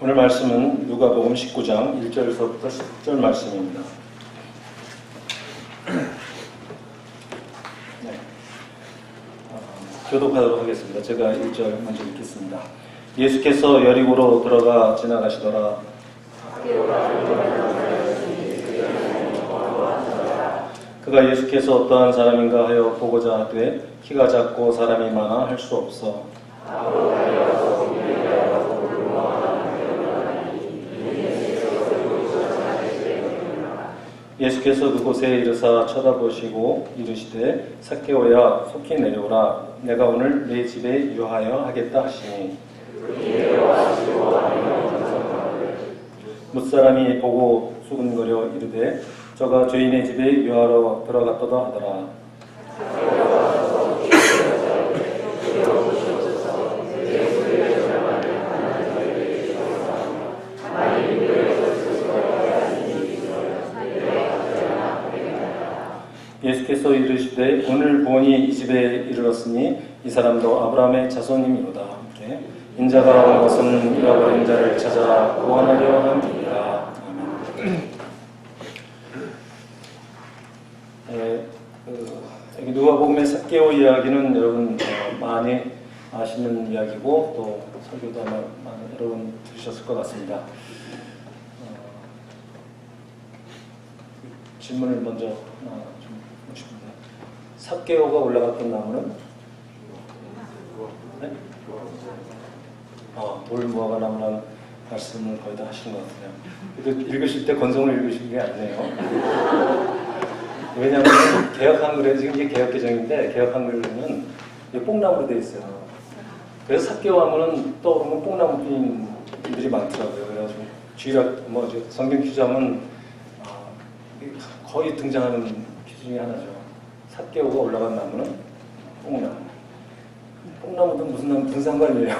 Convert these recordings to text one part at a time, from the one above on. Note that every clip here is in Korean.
오늘 말씀은 누가복음 19장 1절서부터 10절 말씀입니다. 네. 교독하도록 하겠습니다. 제가 1절 먼저 읽겠습니다. 예수께서 여리고로 들어가 지나가시더라. 그가 예수께서 어떠한 사람인가 하여 보고자 하되 키가 작고 사람이 많아 할 수 없어. 예수께서 그곳에 이르사 쳐다보시고 이르시되 삭개오야 속히 내려오라. 내가 오늘 내 집에 유하여 하겠다 하시니 뭇사람이 보고 수근거려 이르되 저가 죄인의 집에 유하러 들어갔도다 하더라. 예수께서 이르시되 오늘 구원이 이 집에 이르렀으니 이 사람도 아브라함의 자손이니로다. 인자가 온 것은 잃어버린 자를 찾아 구원하려 함이니라. 여기 누가복음의 삭개오 이야기는 여러분 많이 아시는 이야기고 또 설교도 아마 여러분 들으셨을 것 같습니다. 질문을 먼저 좀 하고 싶은데 삭개오가 올라갔던 나무는 네? 돌무화과 나무라는 말씀을 거의 다 하신 것 같아요. 읽으실 때 건성을 읽으신 게 아니네요. 왜냐하면 개역 한글에 지금 이게 개역 개정인데 개역 한글은 뽕나무로 되어 있어요. 그래서 삭개오 하면은 떠오르는 뽕나무들이 많더라고요. 그래가지고 주일학 성경 퀴즈하면 거의 등장하는 퀴즈 중에 하나죠. 삭개오가 올라간 나무는 뽕나무. 뽕나무도 무슨 나무 무슨 상관이에요.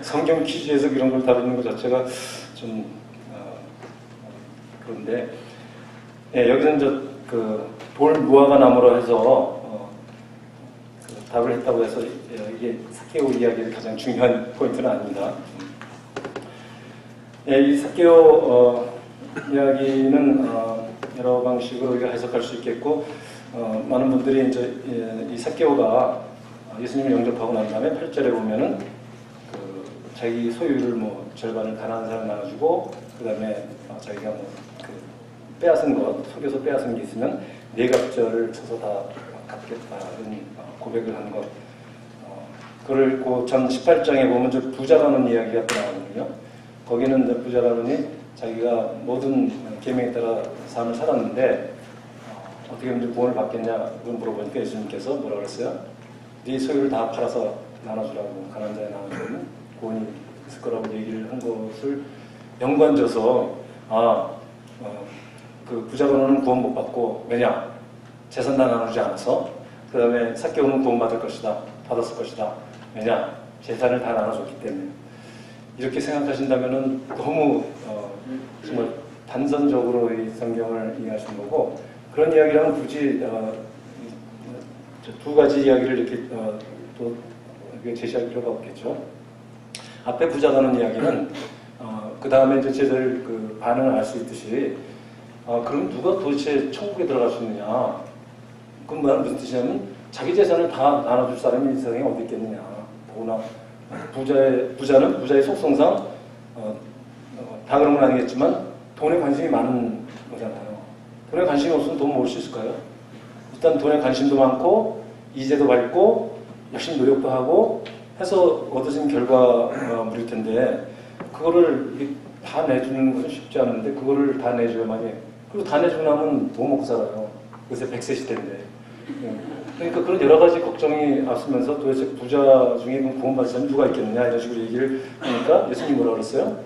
성경 퀴즈에서 이런 걸 다루는 것 자체가 좀 그런데 여기서는 돌무화과 나무로 해서 답을 했다고 해서 이게 삭개오 이야기의 가장 중요한 포인트는 아닙니다. 이 삭개오 이야기는 여러 방식으로 해석할 수 있겠고 많은 분들이 이제 이 삭개오가 예수님을 영접하고 난 다음에 8절에 보면은 자기 소유를 절반을 가난한 사람 나눠주고 그 다음에 자기가 빼앗은 것, 속여서 빼앗은 게 있으면 네 갑절을 쳐서 다 갚겠다는 고백을 한 것. 그걸 전 18장에 보면 저 부자라는 이야기가 또 나오거든요. 거기는 부자라는 자기가 모든 계명에 따라 삶을 살았는데 어떻게 하면 구원을 받겠냐 그걸 물어보니까 예수님께서 뭐라 그랬어요? 네 소유를 다 팔아서 나눠주라고 가난한 자에 나눠주면 구원이 있을 거라고 얘기를 한 것을 연관져서 그 부자로는 구원 못 받고 왜냐? 재산 다 나누지 않아서 그 다음에 삭개오는 구원 받을 것이다. 받았을 것이다. 왜냐? 재산을 다 나눠줬기 때문에. 이렇게 생각하신다면 너무 정말 단선적으로 이 성경을 이해하시는 거고 그런 이야기를 하면 굳이 두 가지 이야기를 이렇게 또 제시할 필요가 없겠죠. 앞에 부자가 하는 이야기는 그 다음에 이제 제들 반응을 알 수 있듯이 그럼 누가 도대체 천국에 들어갈 수 있느냐? 그건 무슨 뜻이냐면 자기 재산을 다 나눠줄 사람이 이 세상에 어디 있겠느냐? 더구나 부자는 부자의 속성상 다 그런 건 아니겠지만 돈에 관심이 많은 거잖아요. 돈에 관심이 없으면 돈 모을 수 있을까요? 일단 돈에 관심도 많고 이제도 밟고 열심히 노력도 하고 해서 얻어진 결과물일 텐데 그거를 다 내주는 것은 쉽지 않은데 그거를 다 내줘야만이 그리고 다 내주고 나면 뭐 먹고 살아요. 요새 100세 시대인데. 그러니까 그런 여러 가지 걱정이 앞서면서 도대체 부자 중에 구원받을 사람이 누가 있겠느냐 이런 식으로 얘기를 하니까 예수님이 뭐라 그랬어요?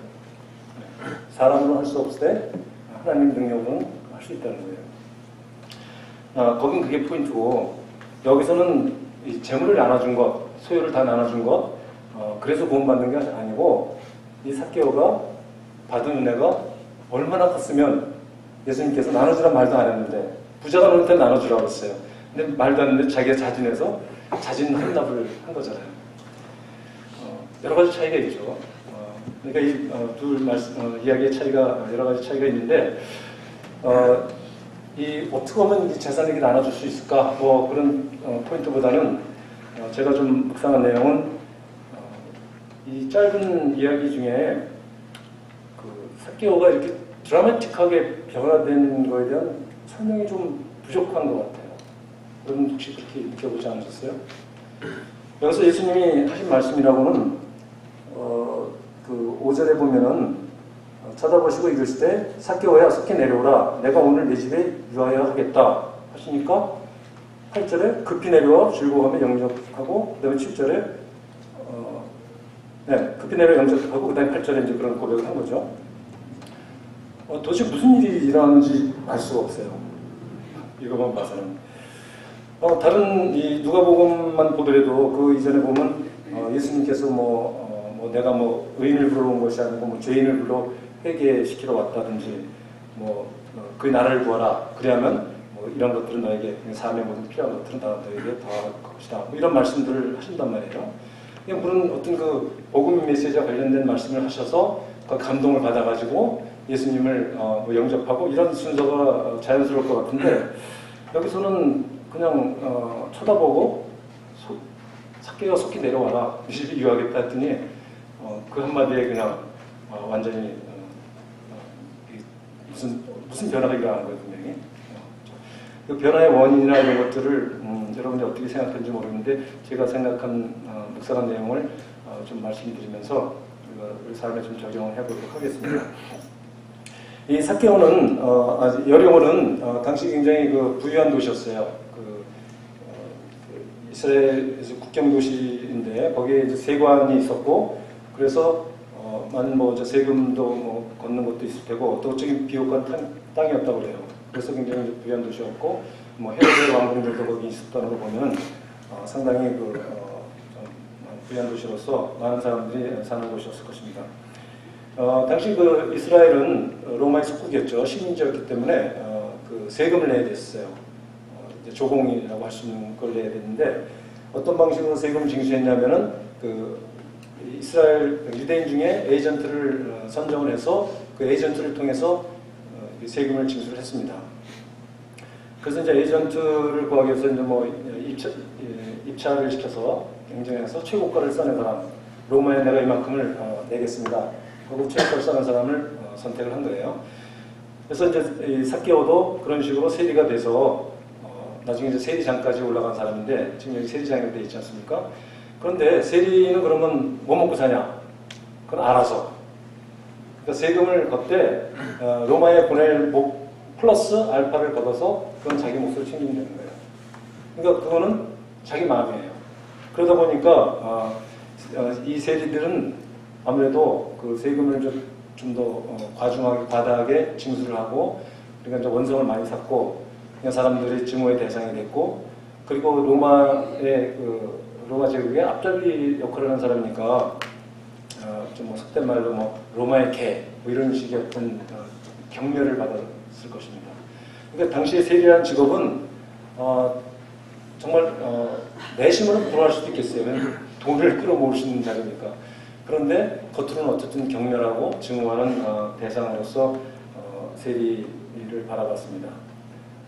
사람으로 할 수 없을 때 하나님 능력으로는 할 수 있다는 거예요. 거긴 그게 포인트고 여기서는 이 재물을 나눠준 것, 소유를 다 나눠준 것 그래서 구원받는 게 아니고 이 삭개오가 받은 은혜가 얼마나 컸으면 예수님께서 나눠주란 말도 안 했는데 부자가 너한테 나눠주라고 했어요. 근데 말도 안 했는데 자기가 자진 헌납을 한 거잖아요. 여러 가지 차이가 있죠. 그러니까 이 이야기의 차이가 여러 가지 차이가 있는데 이 어떻게 하면 이 재산을 이렇게 나눠줄 수 있을까? 뭐 그런 포인트보다는 제가 좀 묵상한 내용은 이 짧은 이야기 중에 그 사케오가 이렇게 드라마틱하게 변화된 거에 대한 설명이 좀 부족한 것 같아요. 여러분 혹시 그렇게 느껴보지 않으셨어요? 여기서 예수님이 하신 말씀이라고는 그 5절에 보면은 쳐다보시고 이르시되 사케오야 속히 내려오라 내가 오늘 내 집에 유하여 하겠다 하시니까 8절에 급히 내려와 즐거워하며 영접하고 그 다음에 7절에 급히 내려와 영접하고 그 다음에 8절에 이제 그런 고백을 한 거죠. 도대체 무슨 일이 일어나는지 알 수가 없어요. 이거만 봐서는. 다른 이 누가복음만 보더라도 그 이전에 보면 예수님께서 내가 의인을 불러 온 것이 아니고 죄인을 불러 회개시키러 왔다든지 그의 나라를 구하라 그리하면 이런 것들은 너에게 삶의 모든 필요한 것들은 다 너에게 더할 것이다 이런 말씀들을 하신단 말이에요. 그런 어떤 그 복음 메시지와 관련된 말씀을 하셔서 그 감동을 받아가지고 예수님을 영접하고 이런 순서가 자연스러울 것 같은데 여기서는 그냥 쳐다보고 사케오가 속히 내려와라 이 집에 유하겠다 했더니 그 한마디에 그냥 완전히 무슨 변화가 일어나는 거예요 분명히. 그 변화의 원인이나 이런 것들을 여러분이 어떻게 생각하는지 모르겠는데 제가 생각한 묵상한 내용을 좀 말씀드리면서 우리 삶에 좀 적용을 해보도록 하겠습니다. 이 사케오는 여리고는 당시 굉장히 그 부유한 도시였어요. 이스라엘에서 국경 도시인데 거기에 이제 세관이 있었고 그래서 많은 세금도 걷는 것도 있을 테고 또 저기 비옥한 땅이었다고 그래요. 그래서 굉장히 부유한 도시였고 헤로데 왕궁들도 거기 있었다는 거 보면 상당히 부유한 도시로서 많은 사람들이 사는 곳이었을 것입니다. 당시 그 이스라엘은 로마의 속국이었죠. 식민지였기 때문에 그 세금을 내야 됐어요. 조공이라고 할 수 있는 걸 내야 됐는데 어떤 방식으로 세금을 징수했냐면은 그 이스라엘 유대인 중에 에이전트를 선정을 해서 그 에이전트를 통해서 세금을 징수를 했습니다. 그래서 이제 에이전트를 구하기 위해서 이제 입찰을 시켜서 경쟁해서 최고가를 싸는 사람, 로마에 내가 이만큼을 내겠습니다. 그리고 최고가를 싸는 사람을 선택을 한 거예요. 그래서 이제 이 사케오도 그런 식으로 세리가 돼서 나중에 이제 세리장까지 올라간 사람인데 지금 여기 세리장이 돼 있지 않습니까? 그런데 세리는 그러면 뭐 먹고 사냐? 그건 알아서. 그러니까 세금을 걷되 로마에 보낼 목 플러스 알파를 걷어서 그건 자기 몫을 챙기면 되는 거예요. 그러니까 그거는 자기 마음이에요. 그러다 보니까 이 세리들은 아무래도 그 세금을 좀 더 과중하게 과다하게 징수를 하고 그러니까 이제 원성을 많이 샀고 그냥 사람들이 증오의 대상이 됐고 그리고 로마 제국의 앞잡이 역할을 하는 사람이니까 좀 속된 말로 로마의 개 이런 식의 어떤 경멸을 받았을 것입니다. 그러니까 당시의 세리라는 직업은 정말 내심으로 부러워할 수도 있겠어요. 돈을 끌어모을 수 있는 자리니까. 그런데 겉으로는 어쨌든 경멸하고 증오하는 대상으로서 세리를 바라봤습니다.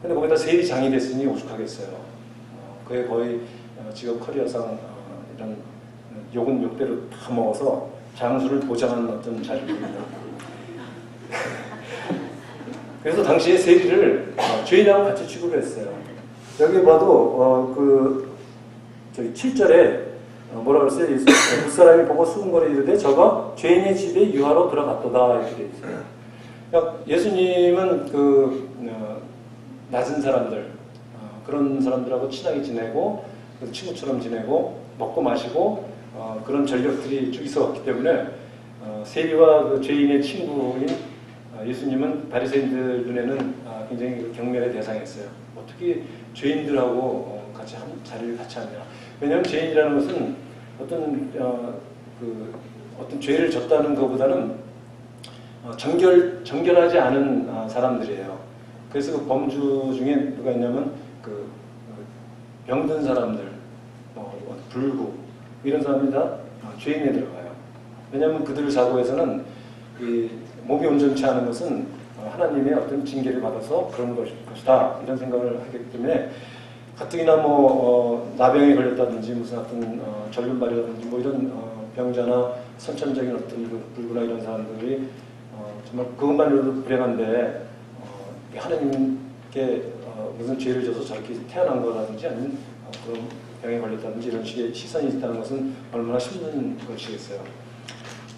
근데 거기다 세리장이 됐으니 오죽하겠어요. 그게 거의 직업 커리어상 이런 욕은 욕대로 다 먹어서 장수를 보장하는 어떤 자리입니다. 그래서 당시에 세리를 죄인하고 같이 취급을 했어요. 여기 봐도 저기 7절에 뭐라 그랬어요? 윗사람이 보고 수군거리 이르되 저가 죄인의 집에 유하러 들어갔도다 이렇게 돼 있어요. 그러니까 예수님은 낮은 사람들 그런 사람들하고 친하게 지내고 친구처럼 지내고 먹고 마시고 그런 전력들이 쭉 있어왔기 때문에 세리와 그 죄인의 친구인 예수님은 바리새인들 눈에는 굉장히 경멸의 대상이었어요. 어떻게 죄인들하고 같이 한 자리를 같이 하냐? 왜냐하면 죄인이라는 것은 어떤 죄를 졌다는 것보다는 정결하지 않은 사람들이에요. 그래서 그 범주 중에 누가 있냐면 병든 사람들, 불구 이런 사람이 다 죄인에 들어가요. 왜냐하면 그들 사고에서는 이 몸이 온전치 않은 것은 하나님의 어떤 징계를 받아서 그런 것이다 이런 생각을 하기 때문에 가뜩이나 나병에 걸렸다든지 무슨 어떤 전륜발이라든지 뭐 이런 병자나 선천적인 어떤 그 불구나 이런 사람들이 정말 그것만으로도 불행한데 하나님께 무슨 죄를 져서 저렇게 태어난 거라든지 아니면 그런 병에 걸렸다든지 이런 식의 시선이 있다는 것은 얼마나 힘든 것이겠어요.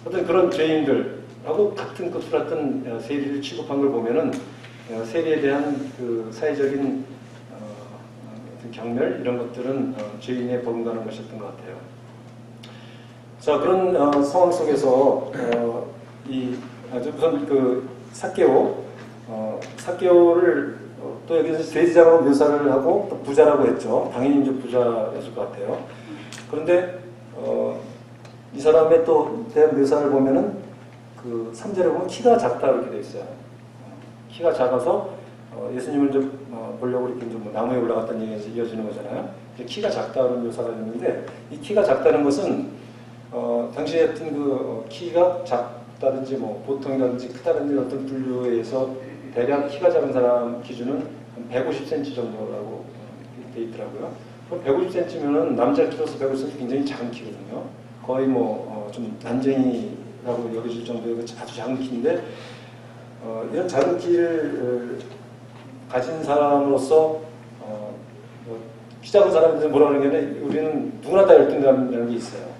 어떤 그런 죄인들하고 같은 값을 같은 세리를 취급한 걸 보면은 세리에 대한 그 사회적인 어떤 경멸 이런 것들은 죄인에 버금가는 것이었던 것 같아요. 자, 그런 상황 속에서 우선 그 삭개오를 또 여기서 대지장으로 묘사를 하고 또 부자라고 했죠. 당연히 이제 부자였을 것 같아요. 그런데 이 사람의 또 대한 묘사를 보면은 그 3절에 보면 키가 작다 이렇게 돼 있어요. 키가 작아서 예수님을 좀 보려고 이렇게 좀 나무에 올라갔다는 얘기에서 이어지는 거잖아요. 키가 작다는 묘사가 있는데 이 키가 작다는 것은 당시에 어떤 그 키가 작다든지 뭐 보통이라든지 크다든지 어떤 분류에 의해서 대략 키가 작은 사람 기준은 150cm 정도라고 돼 있더라고요. 150cm면은 남자 키로서 150cm 굉장히 작은 키거든요. 거의 좀 난쟁이라고 여겨질 정도의 아주 작은 키인데 이런 작은 키를 가진 사람으로서 키 작은 사람들은 뭐라고 하는 게 아니라 우리는 누구나 다 열등감이라는 게 있어요.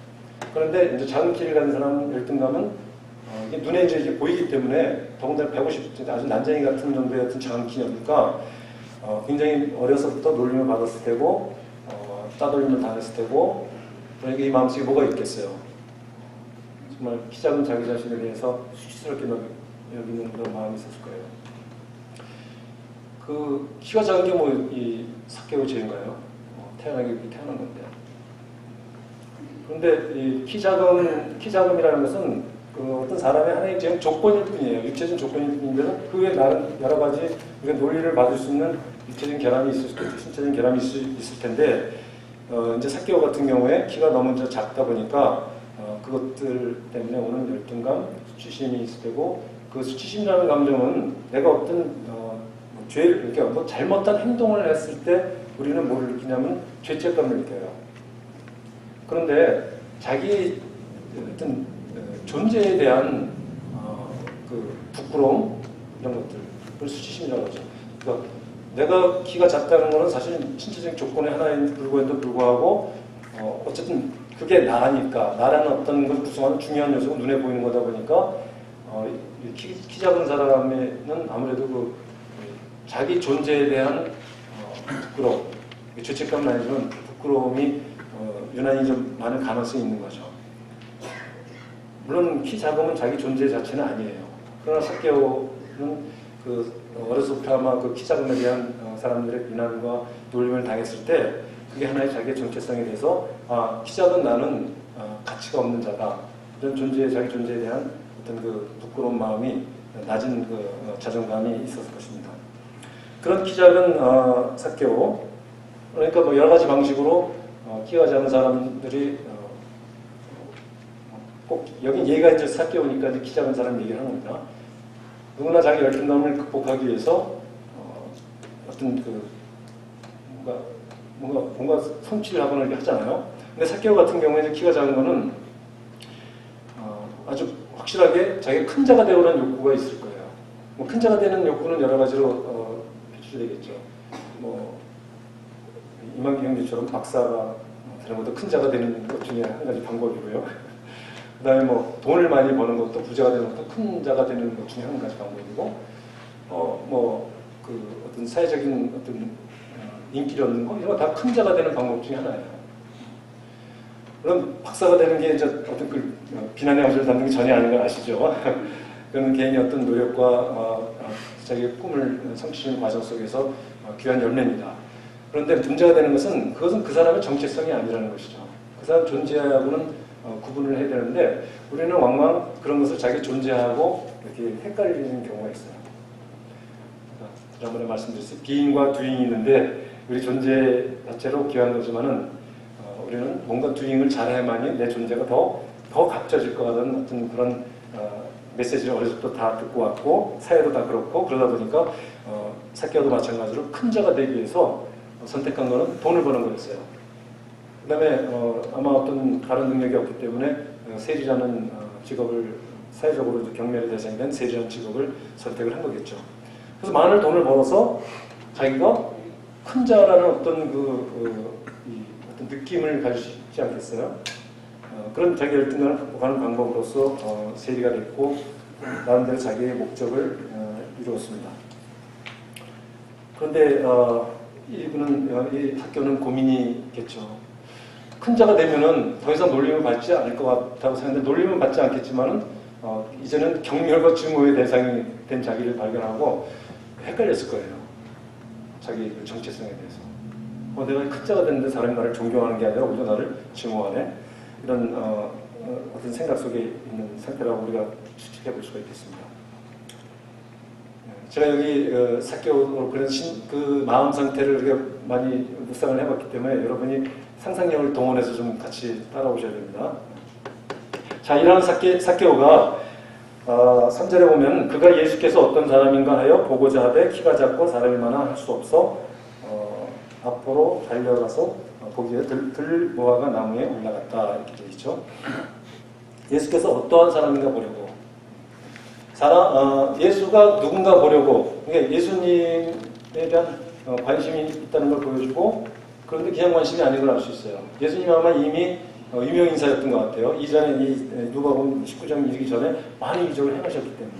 그런데 이제 작은 키를 가진 사람 열등감은 이게 눈에 이제 보이기 때문에 더군다나 150 아주 난쟁이 같은 정도의 어떤 작은 키니까 굉장히 어려서부터 놀림을 받았을 테고 따돌림을 당했을 테고 그러니까 이 마음속에 뭐가 있겠어요. 정말 키 작은 자기 자신에 대해서 수치스럽게 여기는 그런 마음이 있었을 거예요. 그 키가 작은 게 이 삭개오 죄인가요? 태어나기 태어난 건데. 그런데 이 키 작음이라는 것은 그 어떤 사람의 하나의 그냥 조건일 뿐이에요. 육체적인 조건일 뿐인데도 그 외에 다른 여러 가지 논리를 받을 수 있는 육체적인 결함이 있을 수도 있고 신체적인 결함이 있을 텐데 이제 삭개오 같은 경우에 키가 너무 작다 보니까 그것들 때문에 오는 열등감, 수치심이 있을 테고 그 수치심이라는 감정은 내가 어떤 죄를 이렇게 잘못한 행동을 했을 때 우리는 뭐를 느끼냐면 죄책감을 느껴요. 그런데 자기 어떤 존재에 대한 그 부끄러움 이런 것들 그걸 수치심이라고 하죠. 그러니까 내가 키가 작다는 것은 사실 신체적인 조건의 하나에 불구하고 어쨌든 그게 나니까 나라는 어떤 걸 구성하는 중요한 요소가 눈에 보이는 거다 보니까 키 작은 사람에는 아무래도 그 자기 존재에 대한 부끄러움, 죄책감은 아니지만 부끄러움이 유난히 좀 많은 가능성이 있는 거죠. 물론 키 작으면 자기 존재 자체는 아니에요. 그러나 삭개오는 그 어려서부터 아마 그 키 작음에 대한 사람들의 비난과 놀림을 당했을 때 그게 하나의 자기의 정체성에 대해서 키 작은 나는 가치가 없는 자다. 이런 자기 존재에 대한 어떤 그 부끄러운 마음이 낮은 그 자존감이 있었을 것입니다. 그런 키 작은 삭개오 그러니까 여러 가지 방식으로 키가 작은 사람들이 꼭 여기 얘가 이제 삭개오니까 이제 키 작은 사람 얘기를 하는 겁니다. 누구나 자기 열등감을 극복하기 위해서 어떤 그 뭔가 성취를 하거나 이렇게 하잖아요. 근데 삭개오 같은 경우에 키가 작은 거는 아주 확실하게 자기가 큰 자가 되려는 욕구가 있을 거예요. 큰 자가 되는 욕구는 여러 가지로 표출되겠죠. 이만기 형제처럼 박사가 되는 것도 큰 자가 되는 것 중에 한 가지 방법이고요. 그 다음에 돈을 많이 버는 것도 부자가 되는 것도 큰 자가 되는 것 중에 한 가지 방법이고, 그 어떤 사회적인 어떤 인기를 얻는 거, 이런 거 다 큰 자가 되는 방법 중에 하나예요. 그럼 박사가 되는 게 이제 어떤 그 비난의 여지를 담는 게 전혀 아닌 걸 아시죠? 그건 개인의 어떤 노력과 자기의 꿈을 성취하는 과정 속에서 귀한 열매입니다. 그런데 문제가 되는 것은 그것은 그 사람의 정체성이 아니라는 것이죠. 그 사람 존재하고는 구분을 해야 되는데 우리는 왕왕 그런 것을 자기 존재하고 이렇게 헷갈리는 경우가 있어요. 지난번에 말씀드렸어요. being과 doing이 있는데 우리 존재 자체로 귀한 거지만은 우리는 뭔가 doing을 잘해야만이 내 존재가 더 더 갖춰질 것 같은 어떤 그런 메시지를 어려서부터 다 듣고 왔고 사회도 다 그렇고 그러다 보니까 삭개오도 마찬가지로 큰 자가 되기 위해서 선택한 거는 돈을 버는 거였어요. 그 다음에 아마 어떤 다른 능력이 없기 때문에 세리라는 직업을 사회적으로 경멸의 대상이 된 세리라는 직업을 선택을 한 거겠죠. 그래서 많은 돈을 벌어서 자기가 큰 자라는 어떤 어떤 느낌을 가지지 않겠어요? 그런 자기 열등감을 극복하는 방법으로서 세리가 됐고 나름대로 자기의 목적을 이루었습니다. 그런데 이분은 이 학교는 고민이겠죠. 큰 자가 되면은 더 이상 놀림을 받지 않을 것 같다고 생각했는데 놀림은 받지 않겠지만은 이제는 경멸과 증오의 대상이 된 자기를 발견하고 헷갈렸을 거예요. 자기 그 정체성에 대해서. 내가 큰 자가 됐는데 사람이 나를 존경하는 게 아니라 오히려 나를 증오하네. 이런 어떤 생각 속에 있는 상태라고 우리가 추측해 볼 수가 있겠습니다. 제가 여기 삭개오로 그런 그 마음 상태를 우리가 많이 묵상을 해봤기 때문에 여러분이 상상력을 동원해서 좀 같이 따라오셔야 됩니다. 자, 이러한 삭개오가 3절에 보면 그가 예수께서 어떤 사람인가 하여 보고자 하되 키가 작고 사람이 많아 할 수 없어 앞으로 달려가서 보기에 들보아가 나무에 올라갔다 이렇게 되어 있죠. 예수께서 어떠한 사람인가 보려고 예수가 누군가 보려고 그러니까 예수님에 대한 관심이 있다는 걸 보여주고 그런데 그냥 관심이 아닌 걸 알 수 있어요. 예수님 아마 이미 유명 인사였던 것 같아요. 이전에 누가복음 19장 이르기 전에 많은 기적을 행하셨기 때문에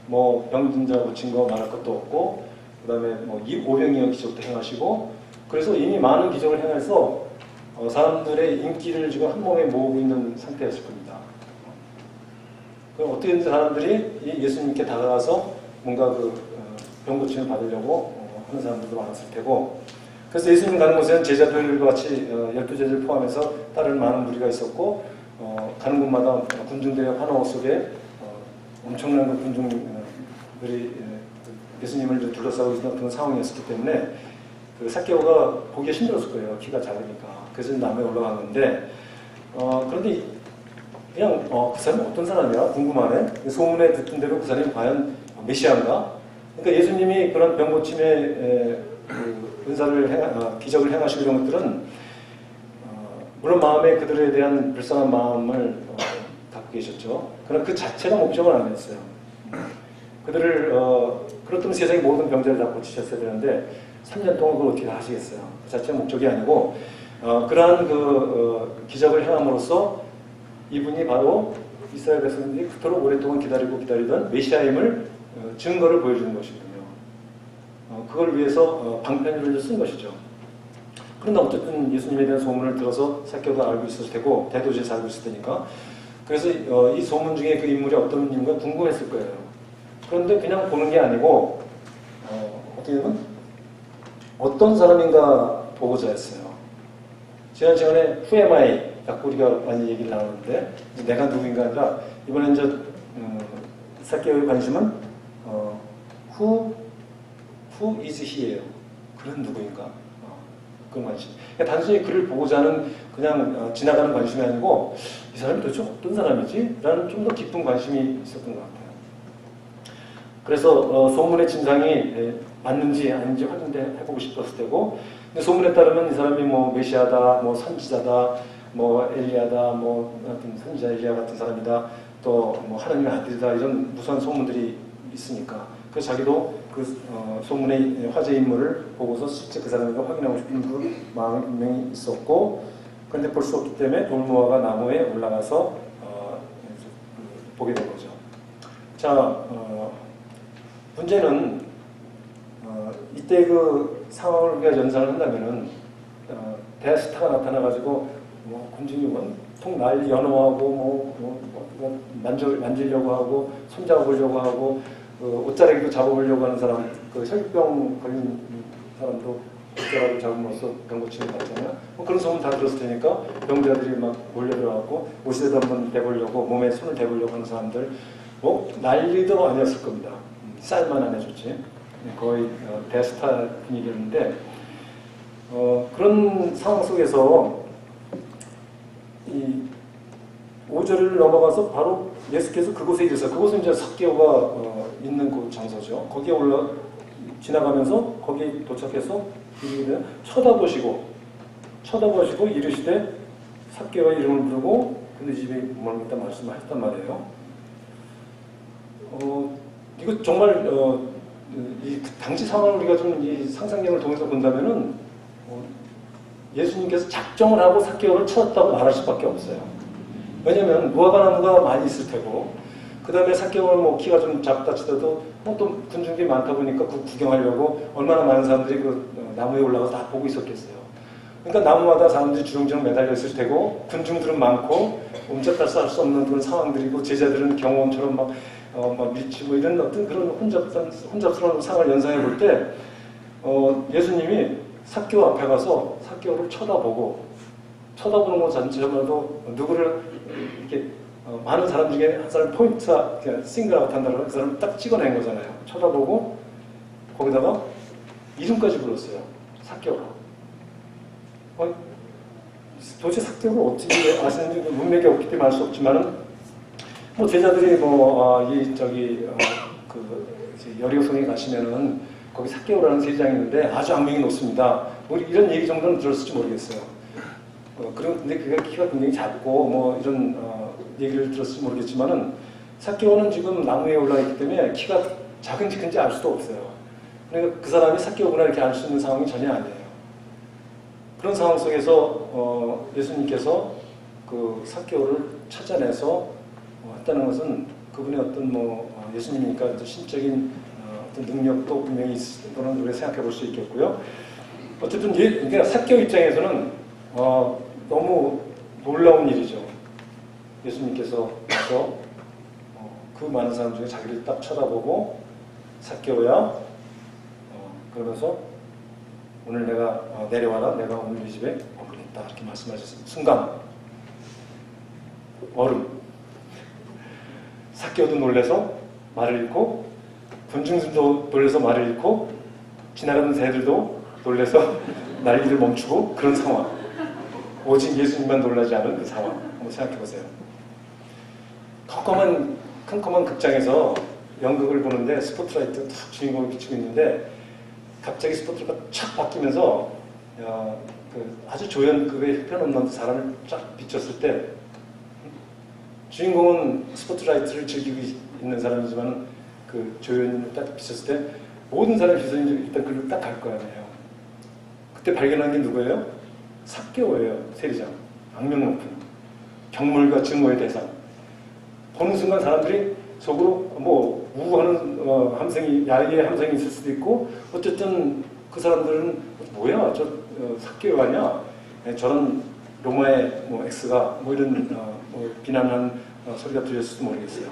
뭐 병든 자 고친 거 말할 것도 없고 그 다음에 뭐 오병이어 기적도 행하시고 그래서 이미 많은 기적을 행해서 사람들의 인기를 지금 한 몸에 모으고 있는 상태였을 겁니다. 그럼 어떻게든 사람들이 예수님께 다가가서 뭔가 병 고침을 받으려고 하는 사람들도 많았을 테고 그래서 예수님 가는 곳에는 제자들과 같이 12제자를 포함해서 다른 많은 무리가 있었고 가는 곳마다 군중들의 환호 속에 엄청난 군중들이 예수님을 둘러싸고 있는 그런 상황이었기 때문에 그 삭개오가 보기가 힘들었을 거예요. 키가 작으니까. 그래서 나무에 올라간 건데 그런데 그냥 그 사람이 어떤 사람이야? 궁금하네. 소문에 듣던 대로 그 사람이 과연 메시아인가? 그러니까 예수님이 그런 병고침에 기적을 행하시고 이런 것들은 물론 마음에 그들에 대한 불쌍한 마음을 갖고 계셨죠. 그러나 그 자체가 목적은 아니었어요. 그들을 그렇다면 세상의 모든 병자를 다 고치셨어야 되는데 3년 동안 그걸 어떻게 하시겠어요. 그 자체가 목적이 아니고 그러한 기적을 행함으로써 이분이 바로 이스라엘 백성들이 그토록 오랫동안 기다리던 메시아임을 증거를 보여주는 것이거든요. 그걸 위해서 방편을 쓴 것이죠. 그런데 어쨌든 예수님에 대한 소문을 들어서 삭개오도 알고 있었을 테고 대도시에서 알고 있을 테니까 그래서 이 소문 중에 그 인물이 어떤 인물인가 궁금했을 거예요. 그런데 그냥 보는 게 아니고 어떻게 보면 어떤 사람인가 보고자 했어요. 지난 시간에 Who am I? 갖고 우리가 많이 얘기를 나누는데 내가 누구인가 아니라 이번에 이제 삭개오의 관심은 Who is he예요. 그런 누구인가? 그런 관심. 그러니까 단순히 그를 보고자 하는 그냥 지나가는 관심이 아니고 이 사람이 도대체 어떤 사람이지? 라는 좀 더 깊은 관심이 있었던 것 같아요. 그래서 소문의 진상이 맞는지 아닌지 확인해보고 싶었을 테고 근데 소문에 따르면 이 사람이 뭐 메시아다, 뭐 선지자다, 뭐 엘리야다, 뭐 하여튼 선지자 엘리야 같은 사람이다, 또 뭐 하나님의 아들이다 이런 무수한 소문들이 있으니까 그래서 자기도 그 소문의 화제 인물을 보고서 실제 그 사람이가 확인하고 싶은 그 마음이 분명히 있었고 그런데 볼 수 없기 때문에 돌무화가 나무에 올라가서 보게 된 거죠. 자, 문제는 이때 그 상황을 우리가 연상을 한다면은 대스타가 나타나가지고 뭐 군중이 통 날 연호하고 만지려고 하고 손잡아보려고 하고 옷자락이도 잡아보려고 하는 사람, 그 혈병 걸린 사람도 옷자락을 잡음으로써 병고침을 받잖아요. 뭐 그런 소문 다 들었을 테니까 병자들이 막 몰려들어가고 옷에도 한번 대보려고 몸에 손을 대보려고 하는 사람들 뭐 난리도 아니었을 겁니다. 쌀만 안 해줬지. 거의 대스타 분위기였는데, 그런 상황 속에서 5절을 넘어가서 바로 예수께서 그곳에 이르셔서, 그곳은 이제 삭개오가 있는 그 장소죠. 거기에 지나가면서 거기 도착해서 이르기를 쳐다보시고 이르시되 삭개오의 이름을 부르고 근데 집에 머물겠다 말씀을 했단 말이에요. 이거 정말 이 당시 상황을 우리가 좀 이 상상력을 통해서 본다면은 예수님께서 작정을 하고 삭개오를 찾았다고 말할 수밖에 없어요. 왜냐하면 무화과나무가 많이 있을 테고, 그 다음에 삭개오는 뭐 키가 좀 작다 치더라도 또 군중들이 많다 보니까 그 구경하려고 얼마나 많은 사람들이 그 나무에 올라가서 다 보고 있었겠어요. 그러니까 나무마다 사람들이 주렁주렁 매달려 있을 테고, 군중들은 많고 옴짝달 수 없는 그런 상황들이고, 제자들은 경호원처럼 막 미치고 이런 어떤 그런 혼잡스러운 상황을 연상해 볼 때 예수님이 삭개오 앞에 가서 삭개오를 쳐다보는 것 자체만도 누구를 이렇게 많은 사람 중에 한 사람 포인트가 싱글아웃 한다고 그 사람을 딱 찍어낸 거잖아요. 쳐다보고 거기다가 이름까지 불렀어요. 삭개오라. 도대체 삭개오를 어떻게 아시는지 문맥이 없기 때문에 알 수 없지만은 뭐 제자들이 여리고성에 가시면은 거기 삭개오라는 세장이 있는데 아주 악명이 높습니다. 우리 이런 얘기 정도는 들었을지 모르겠어요. 근데 그가 키가 굉장히 작고 뭐 이런 얘기를 들었을지 모르겠지만은 삭개오는 지금 나무에 올라 있기 때문에 키가 작은지 큰지 알 수도 없어요. 그러니까 그 사람이 삭개오구나 이렇게 알 수 있는 상황이 전혀 아니에요. 그런 상황 속에서 예수님께서 그 삭개오를 찾아내서 했다는 것은 그분의 어떤 예수님이니까 신적인 어떤 능력도 분명히 있을 거는 우리가 생각해 볼 수 있겠고요. 어쨌든 그러니까 삭개오 입장에서는 너무 놀라운 일이죠. 예수님께서 와서 그 많은 사람 중에 자기를 딱 쳐다보고 삭개오야 그러면서 오늘 내가 내려와라, 내가 오늘 이 집에 머물겠다 이렇게 말씀하셨습니다. 순간 얼음 삭개오도 놀라서 말을 잃고 군중들도 놀라서 말을 잃고 지나가는 새들도 놀라서 날개를 멈추고 그런 상황. 오직 예수님만 놀라지 않은 그 상황. 한번 생각해 보세요. 컴컴한 극장에서 연극을 보는데 스포트라이트가 탁 주인공을 비추고 있는데 갑자기 스포트가 촥 바뀌면서 아주 조연급의 형편없는 사람을 쫙 비췄을 때 주인공은 스포트라이트를 즐기고 있는 사람이지만 그 조연을 딱 비췄을 때 모든 사람의 시선이 일단 그걸 딱 갈 거 아니에요. 그때 발견한 게 누구예요? 삭개오예요. 세리장. 악명 높은 경물과 증오의 대상. 보는 순간 사람들이 속으로 뭐 우하는 함성이 야외의 함성이 있을 수도 있고 어쨌든 그 사람들은 뭐야 저 삭개오 아니야? 저런 로마의 X가 이런 비난하는 소리가 들렸을지도 모르겠어요.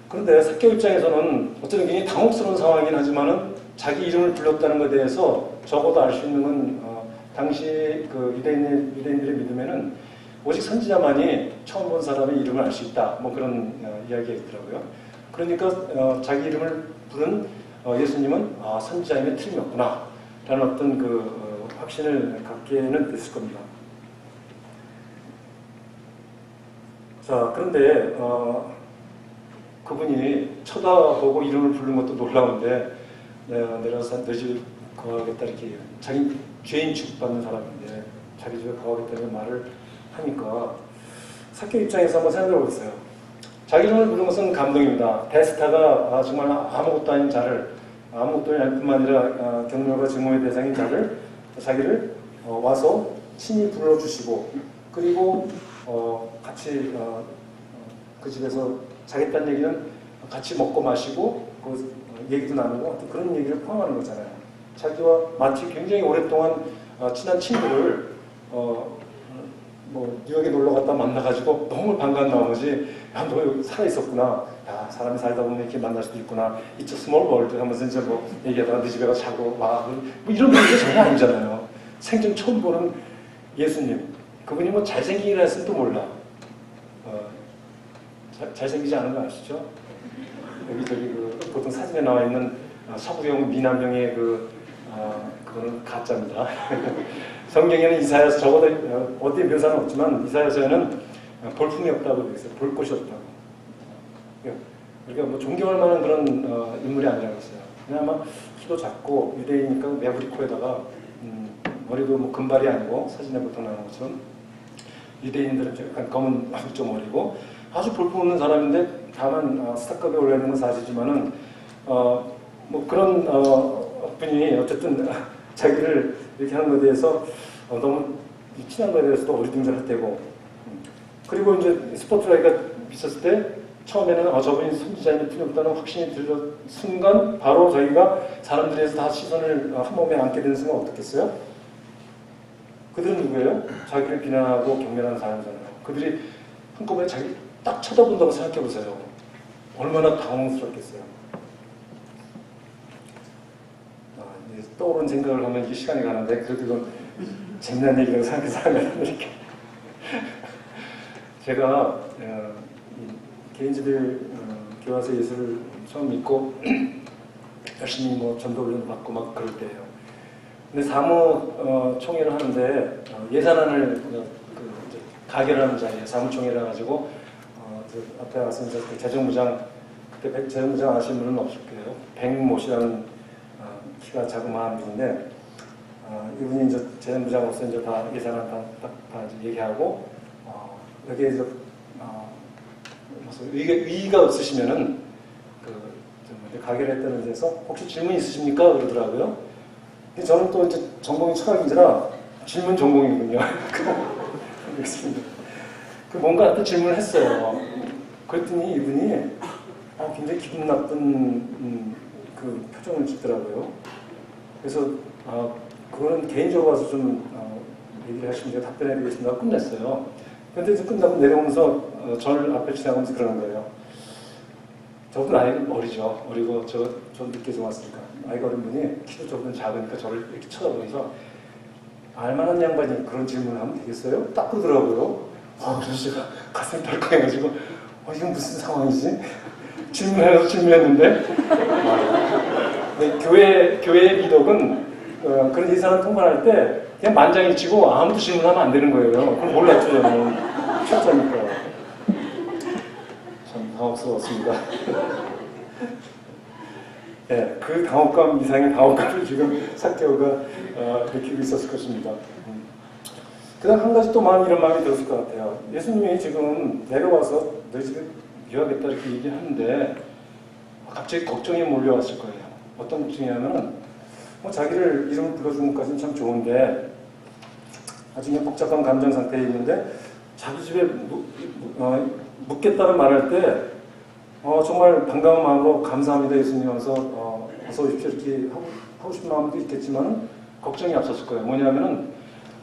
그런데 삭개오 입장에서는 어쨌든 굉장히 당혹스러운 상황이긴 하지만은 자기 이름을 불렀다는 것에 대해서 적어도 알 수 있는 건 당시 그 유대인들의 믿음에는 오직 선지자만이 처음 본 사람의 이름을 알 수 있다. 그런 이야기가 있더라고요. 그러니까 자기 이름을 부른 예수님은 선지자임에 틀림이 없구나 라는 어떤 그 확신을 갖게는 됐을 겁니다. 자, 그런데 그분이 쳐다보고 이름을 부른 것도 놀라운데 내려서 너 집에 거하겠다 이렇게 자기 죄인 취급받는 사람인데 자기 집에 거하겠다는 말을 하니까 삭개오 입장에서 한번 생각해 보세요. 자기 이름을 부른 것은 감동입니다. 대스타가 정말 아무것도 아닌 자를 아무것도 아닐 뿐만 아니라 경멸과 증오의 대상인 자를 자기를 와서 친히 불러주시고 그리고 같이 그 집에서 자겠다는 얘기는 같이 먹고 마시고 그 얘기도 나누고 그런 얘기를 포함하는 거잖아요. 자기와 마치 굉장히 오랫동안 친한 친구를 뉴욕에 놀러 갔다 만나가지고 너무 반가운 나머지 야, 너 여기 살아있었구나. 야, 사람이 살다 보면 이렇게 만날 수도 있구나. It's a small world 하면서 이제 얘기하다가 네 집에 가서 자고 이런 분위기 전혀 아니잖아요. 생전 처음 보는 예수님. 그분이 잘생기긴 했으면 또 몰라. 잘생기지 않은 거 아시죠? 여기저기 보통 사진에 나와 있는 서구형 미남형의 그거는 가짜입니다. 성경에는 이사야서 적어도 어디 묘사는 없지만 이사야서에는 볼품이 없다고 되어 있어요. 볼 곳이 없다고. 그러니까 뭐 존경할 만한 그런 인물이 아니라고 했어요. 그냥 아마 키도 작고 유대인이니까 매부리 코에다가 머리도 뭐 금발이 아니고 사진에 보통 나오는 것처럼 유대인들은 약간 검은 좀 머리고 아주 볼품없는 사람인데 다만 스타급에 올라있는 건 사실이지만은 뭐 그런 분이 어쨌든 자기를 이렇게 하는 것에 대해서 너무 친한 것에 대해서도 어리둥절할 때고 그리고 이제 스포트라이트가 비쳤을 때 처음에는 저분이 선지자임이 틀림없다는 확신이 들던 순간 바로 자기가 사람들에서 다 시선을 한 몸에 안게 되는 순간 어떻겠어요? 그들은 누구예요? 자기를 비난하고 경멸하는 사람이잖아요. 그들이 한꺼번에 자기 딱 쳐다본다고 생각해보세요. 얼마나 당황스럽겠어요. 떠오른 생각을 하면 이게 시간이 가는데 그래도 이건 재미난 얘기라고 생각해서 하면 이렇게 제가 개인지들 교화서 예술을 처음 믿고 열심히 뭐 전도훈련을 받고 막 그럴 때예요. 근데 사무총회를 하는데 예산안을 이제 가결하는 자리에 사무총회를 해가지고 앞에 와서 이제 재정부장 그때 재정부장 아시는 분은 없을 거예요. 백모 씨라는 키가 자그마한 분인데 이분이 이제 재정부장으로서 이제 다 예산안 다 얘기하고 여기에 이제 의의가 없으시면은 가결했다는 데서 혹시 질문 있으십니까? 그러더라고요. 저는 또 이제 전공이 철학인지라 질문 전공이군요. 그 뭔가 또 질문을 했어요. 그랬더니 이분이 굉장히 기분 나쁜 그 표정을 짓더라고요. 그래서 그거는 개인적으로 와서 좀 얘기를 하시면 제가 답변해 드리겠습니다 하고 끝냈어요. 근데 이제 끝나고 내려오면서 저를 앞에 지나가면서 그러는 거예요. 저도 나이 어리죠. 어리고 저 늦게 좀 왔으니까. 나이가 어린 분이 키도 저보다 작으니까 저를 이렇게 쳐다보면서 알만한 양반이 그런 질문을 하면 되겠어요? 딱 그러더라고요. 그래서 제가 가슴이 덜컹해가지고 이건 무슨 상황이지? 질문했는데 네, 교회의 미덕은 그런 예산을 통과할 때 그냥 만장일치고 아무도 질문하면 안 되는 거예요. 그럼 몰랐죠, 저는. 최초니까. 참 당혹스러웠습니다. 네, 그 당혹감 이상의 당혹감을 지금 사케오가 느끼고 있었을 것입니다. 그 다음 한 가지 또 이런 마음이 들었을 것 같아요. 예수님이 지금 내려와서 너희 집에 유하겠다 이렇게 얘기하는데 갑자기 걱정이 몰려왔을 거예요. 어떤 걱정이냐면은 자기를 이름을 불러주는 것까지는 참 좋은데 나중에 복잡한 감정 상태에 있는데 자기 집에 묵겠다는 말할 때 정말 반가운 마음으로 감사합니다 예수님 와서 어서 오십시오 이렇게 하고 싶은 마음도 있겠지만 걱정이 앞섰을 거예요. 뭐냐면은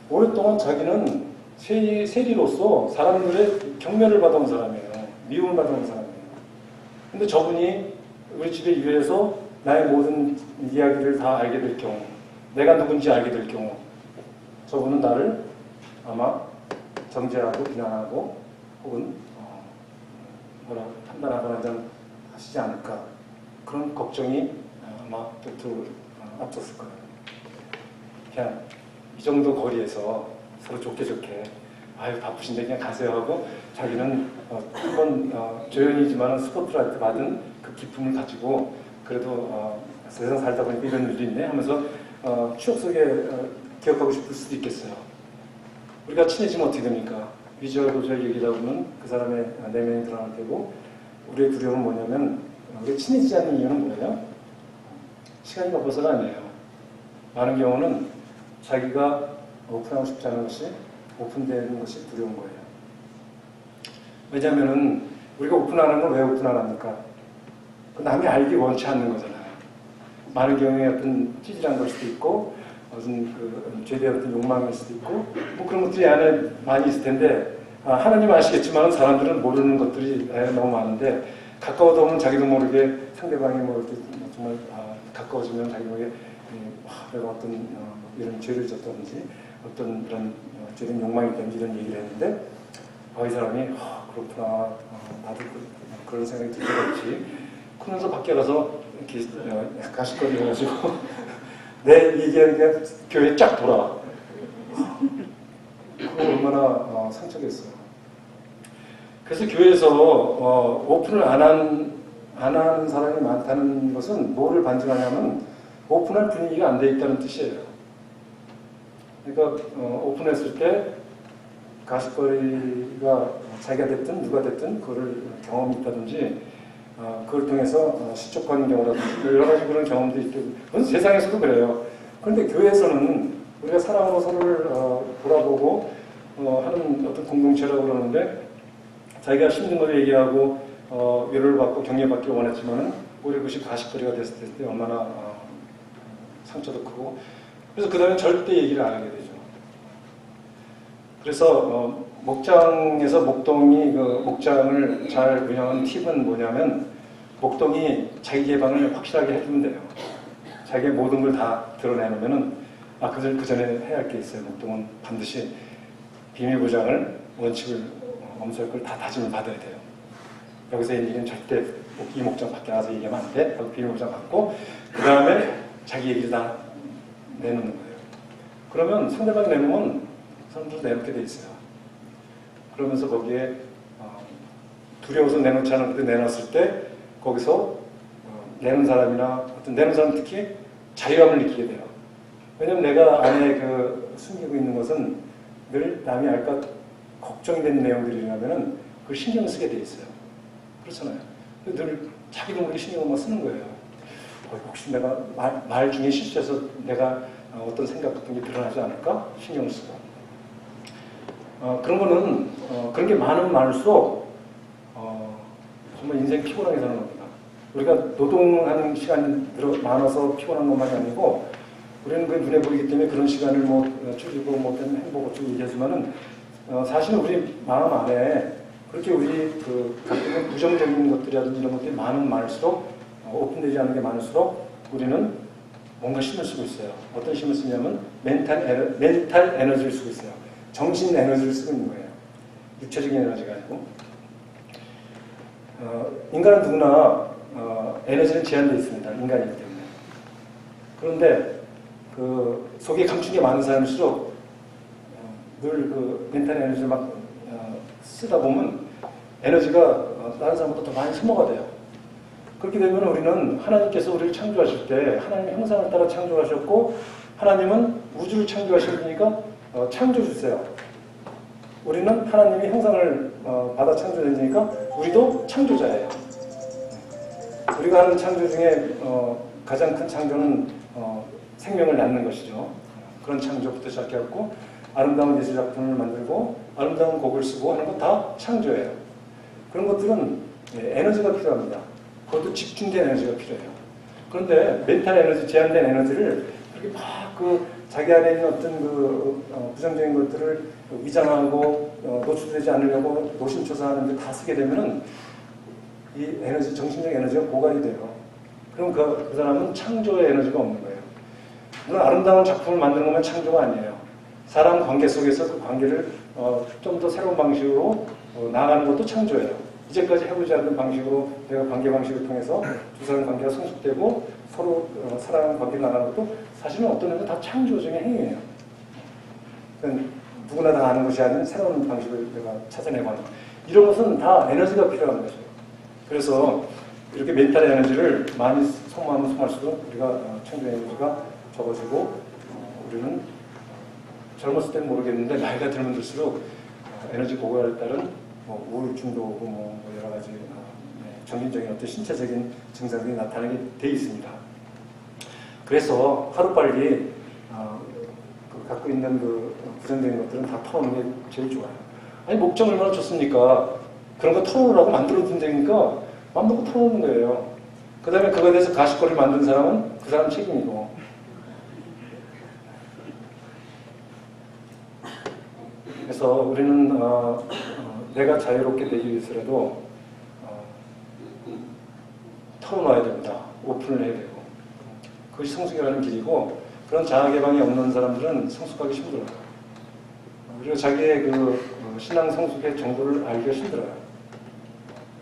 오랫동안 자기는 세리로서 사람들의 경멸을 받아온 사람이에요. 미움을 받아온 사람이에요. 근데 저분이 우리 집에 유해서 나의 모든 이야기를 다 알게 될 경우, 내가 누군지 알게 될 경우 저분은 나를 아마 정죄하고 비난하고 혹은 판단하거나 하시지 않을까 그런 걱정이 아마 또 앞섰을 거예요. 그냥 이 정도 거리에서 서로 좋게 아유 바쁘신데 그냥 가세요 하고 자기는 한번 조연이지만 스포트라이트 받은 그 기쁨을 가지고 그래도 세상 살다 보니까 이런 일도 있네 하면서 추억 속에 기억하고 싶을 수도 있겠어요. 우리가 친해지면 어떻게 됩니까? 위저하고 고저를 얘기하다 보면 그 사람의 내면이 드러날 테고 우리의 두려움은 뭐냐면 우리가 친해지지 않는 이유는 뭐예요? 시간이 바빠서가 아니에요. 많은 경우는 자기가 오픈하고 싶지 않은 것이 오픈되는 것이 두려운 거예요. 왜냐하면 우리가 오픈하는 건 왜 오픈 안 합니까? 남이 알기 원치 않는 거잖아요. 많은 경우에 어떤 찌질한 걸 수도 있고 무슨 죄대한 어떤 욕망일 수도 있고 뭐 그런 것들이 안에 많이 있을 텐데 하나님 아시겠지만 사람들은 모르는 것들이 너무 많은데 가까워다 보면 자기도 모르게 상대방이 뭐 이렇게 정말 가까워지면 자기 모르게 내가 어떤 이런 죄를 졌다든지 어떤 이런 죄된 욕망이 있다든지 이런 얘기를 했는데 이 사람이 그렇구나 나도 그런 생각이 들 때가 있지 그러면서 밖에 가서 이렇게 가시거리 해가지고 내 얘기하니까 교회에 쫙 돌아 얼마나 상처겠어요. 그래서 교회에서 오픈을 안 하는 사람이 많다는 것은 뭐를 반증하냐면 오픈할 분위기가 안 돼 있다는 뜻이에요. 그러니까 오픈했을 때 가십거리가 자기가 됐든 누가 됐든 그거를 경험이 있다든지 그걸 통해서 실족하는 경우라든지 여러 가지 그런 경험도 있고 그건 세상에서도 그래요. 그런데 교회에서는 우리가 사랑으로 서로를 돌아보고 하는 어떤 공동체라고 그러는데 자기가 힘든 걸 얘기하고 위로를 받고 격려받기 원했지만은 오히려 그것이 가십거리가 됐을 때 얼마나 상처도 크고 그래서 그 다음에 절대 얘기를 안 하게 되죠. 그래서 목장에서 목동이 그 목장을 잘 운영하는 팁은 뭐냐면 목동이 자기 개방을 확실하게 해주면 돼요. 자기의 모든 걸 다 드러내놓으면은 그 전에 해야 할 게 있어요. 목동은 반드시 비밀 보장을 원칙을 엄수할 걸 다 다짐을 받아야 돼요. 여기서 얘기는 절대 이 목장 밖에 나가서 얘기하면 안 돼. 하고 비밀 보장 받고 그 다음에 자기 얘기를 다 내놓는 거예요. 그러면 상대방이 내놓으면 사람들도 내놓게 돼 있어요. 그러면서 거기에 두려워서 내놓지 않았는데 내놨을 때 거기서 내는 사람이나 어떤 내는 사람 특히 자유함을 느끼게 돼요. 왜냐면 내가 안에 숨기고 있는 것은 늘 남이 알까 걱정이 되는 내용들이라면은 그걸 신경 쓰게 돼 있어요. 그렇잖아요. 늘 자기도 모르게 신경을 쓰는 거예요. 혹시 내가 말 중에 실수해서 내가 어떤 생각 같은 게 드러나지 않을까? 신경을 쓰고. 그런 거는, 그런 게 많을수록, 정말 인생 피곤하게 사는 겁니다. 우리가 노동하는 시간이 많아서 피곤한 것만이 아니고, 우리는 그 눈에 보이기 때문에 그런 시간을 줄이고, 행복 어쩌고 얘기하지만은, 사실은 우리 마음 안에 그렇게 우리 갖고 있는 부정적인 것들이라든지 이런 것들이 많을수록, 오픈되지 않는 게 많을수록 우리는 뭔가 힘을 쓰고 있어요. 어떤 힘을 쓰냐면 멘탈 에너지를 쓰고 있어요. 정신 에너지를 쓰고 있는 거예요. 육체적인 에너지가 아니고. 인간은 누구나 에너지는 제한되어 있습니다. 인간이기 때문에. 그런데 속에 감춘 게 많은 사람일수록 늘 멘탈 에너지를 막 쓰다 보면 에너지가 다른 사람보다 더 많이 소모가 돼요. 그렇게 되면 우리는 하나님께서 우리를 창조하실 때 하나님의 형상을 따라 창조하셨고 하나님은 우주를 창조하신 분이니까 창조주세요. 우리는 하나님의 형상을 받아 창조되니까 우리도 창조자예요. 우리가 하는 창조 중에 가장 큰 창조는 생명을 낳는 것이죠. 그런 창조부터 시작해갖고 아름다운 예술 작품을 만들고 아름다운 곡을 쓰고 하는 것 다 창조예요. 그런 것들은 에너지가 필요합니다. 그것도 집중된 에너지가 필요해요. 그런데 멘탈 에너지, 제한된 에너지를 그렇게 막 자기 안에 있는 어떤 부정적인 것들을 위장하고 노출되지 않으려고 노심초사하는데 다 쓰게 되면은 이 에너지, 정신적 에너지가 고갈이 돼요. 그럼 그 사람은 창조의 에너지가 없는 거예요. 물론 아름다운 작품을 만드는 것만 창조가 아니에요. 사람 관계 속에서 그 관계를 좀 더 새로운 방식으로 나아가는 것도 창조예요. 이제까지 해보지 않는 방식으로 내가 관계 방식을 통해서 두 사람 관계가 성숙되고 서로 사랑하는 관계를 나가는 것도 사실은 어떤 면에서 다 창조적인 행위예요. 그러니까 누구나 다 아는 것이 아닌 새로운 방식을 내가 찾아내고 하는 이런 것은 다 에너지가 필요한 거죠. 그래서 이렇게 멘탈 에너지를 많이 소모하면 소모할수록 우리가 창조 에너지가 적어지고 우리는 젊었을 때는 모르겠는데 나이가 들면 들수록 에너지 고갈에 따른 우울증도 오고 여러 가지 정신적인 어떤 신체적인 증상들이 나타나게 돼 있습니다. 그래서 하루빨리 갖고 있는 부정적인 것들은 다 털어놓는 게 제일 좋아요. 아니 목장 얼마나 좋습니까? 그런 거 털어놓으라고 만들어둔다니까 맘 놓고 털어놓는 거예요. 그 다음에 그거에 대해서 가십거리를 만든 사람은 그 사람 책임이고 그래서 우리는 내가 자유롭게 되기 위해서라도 털어놔야 됩니다. 오픈을 해야 되고 그것이 성숙이라는 길이고 그런 자아개방이 없는 사람들은 성숙하기 힘들어요. 그리고 자기의 신앙 성숙의 정도를 알기가 힘들어요.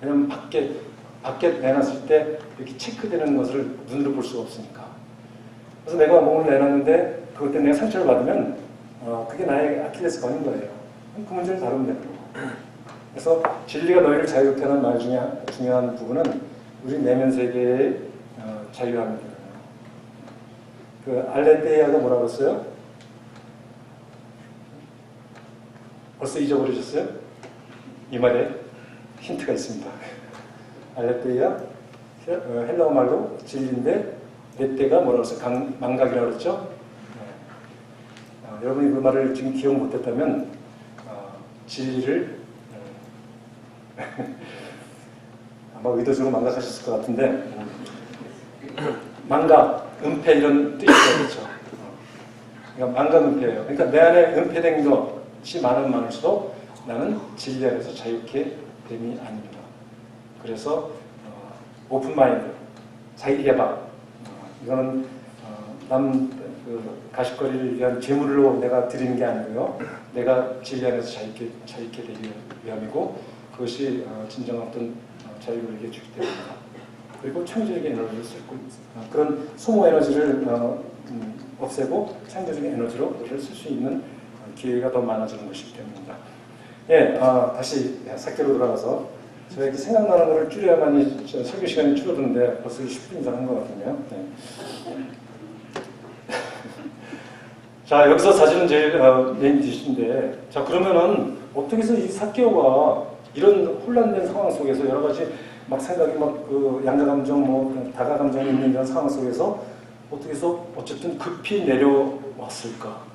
왜냐하면 밖에 내놨을 때 이렇게 체크되는 것을 눈으로 볼 수가 없으니까. 그래서 내가 몸을 내놨는데 그것 때문에 내가 상처를 받으면 그게 나의 아킬레스 건인 거예요. 그 문제를 다루면 되는 거고. 그래서 진리가 너희를 자유롭게 하는 말 중에 중요한 부분은 우리 내면 세계의 자유함입니다. 그 알레테이아가 뭐라고 했어요? 벌써 잊어버리셨어요? 이 말에 힌트가 있습니다. 알레테이아 헬라어 말로 진리인데 레테가 뭐라고 했어요? 망각이라고 그랬죠? 여러분이 그 말을 지금 기억 못했다면 진리를 아마 의도적으로 망각하셨을 것 같은데 망각, 은폐 이런 뜻이 있죠. 그러니까 망각, 은폐예요. 그러니까 내 안에 은폐된 것이 많을수록 나는 진리 안에서 자유케 됨이 아닙니다. 그래서 오픈 마인드, 자기 개방, 이거는 그 가십거리를 위한 제물로 내가 드리는 게 아니고요. 내가 진리 안에서 자유케 되기 위함이고 그것이 진정한 어떤 자유를 이루게 주기 때문입니다. 그리고 창조적인 에너지를 쓰고 그런 소모 에너지를 없애고 창조적인 에너지로 그것을 쓸 수 있는 기회가 더 많아지는 것이기 때문입니다. 예, 다시 사케로 돌아가서 제가 이렇게 생각나는 것을 줄여야만이 설교 시간이 줄어드는데 벌써 10분 이상 한 것 같은데요. 네. 자, 여기서 사실은 제일 메인 디시인데, 자, 그러면은 어떻게 해서 이 사케오가 이런 혼란된 상황 속에서 여러 가지 막 생각이 막 그 양가 감정, 뭐 다가 감정이 있는 이런 상황 속에서 어떻게 해서 어쨌든 급히 내려왔을까?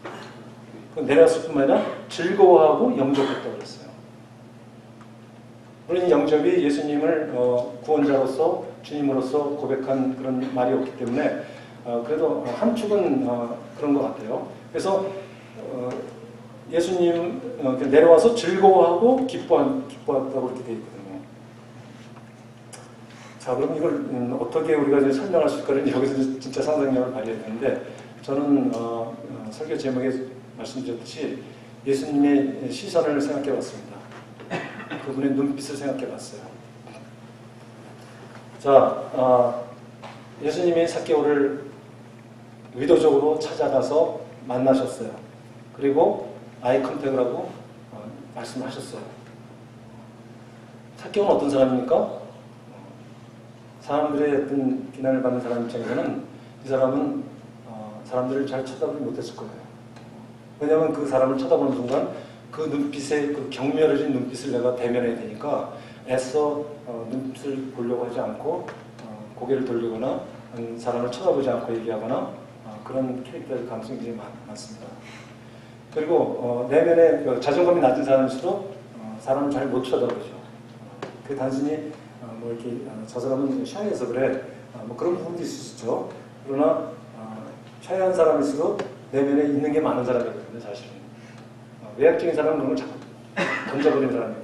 내려왔을 뿐만 아니라 즐거워하고 영접했다고 그랬어요. 물론 이 영접이 예수님을 구원자로서 주님으로서 고백한 그런 말이었기 때문에 그래도 한 축은 그런 것 같아요. 그래서 예수님 내려와서 즐거워하고 기뻐했다고 이렇게 되어 있거든요. 자, 그럼 이걸 어떻게 우리가 이제 설명할 수 있을까를 여기서 진짜 상상력을 발휘해야 되는데 저는 설교 제목에 말씀드렸듯이 예수님의 시선을 생각해 봤습니다. 그분의 눈빛을 생각해 봤어요. 자, 예수님이 사케오를 의도적으로 찾아가서 만나셨어요. 그리고 아이 컨택을 하고 말씀을 하셨어요. 사케오는 어떤 사람입니까? 사람들의 어떤 비난을 받는 사람 입장에서는 이 사람은 사람들을 잘 쳐다보지 못했을 거예요. 왜냐하면 그 사람을 쳐다보는 순간 그 눈빛에 그 경멸해진 눈빛을 내가 대면해야 되니까 애써 눈빛을 보려고 하지 않고 고개를 돌리거나 사람을 쳐다보지 않고 얘기하거나 그런 캐릭터의 가능성이 굉장히 많습니다. 그리고 내면에 자존감이 낮은 사람일수록 사람을 잘 못 쳐다보죠. 그 단순히 뭐 이렇게 저 사람은 샤이해서 그래 뭐 그런 부분도 있을 수 있죠. 그러나 샤이한 사람일수록 내면에 있는 게 많은 사람이거든요. 사실은 외향적인 사람은 그런 걸 자꾸 던져버리는 사람이고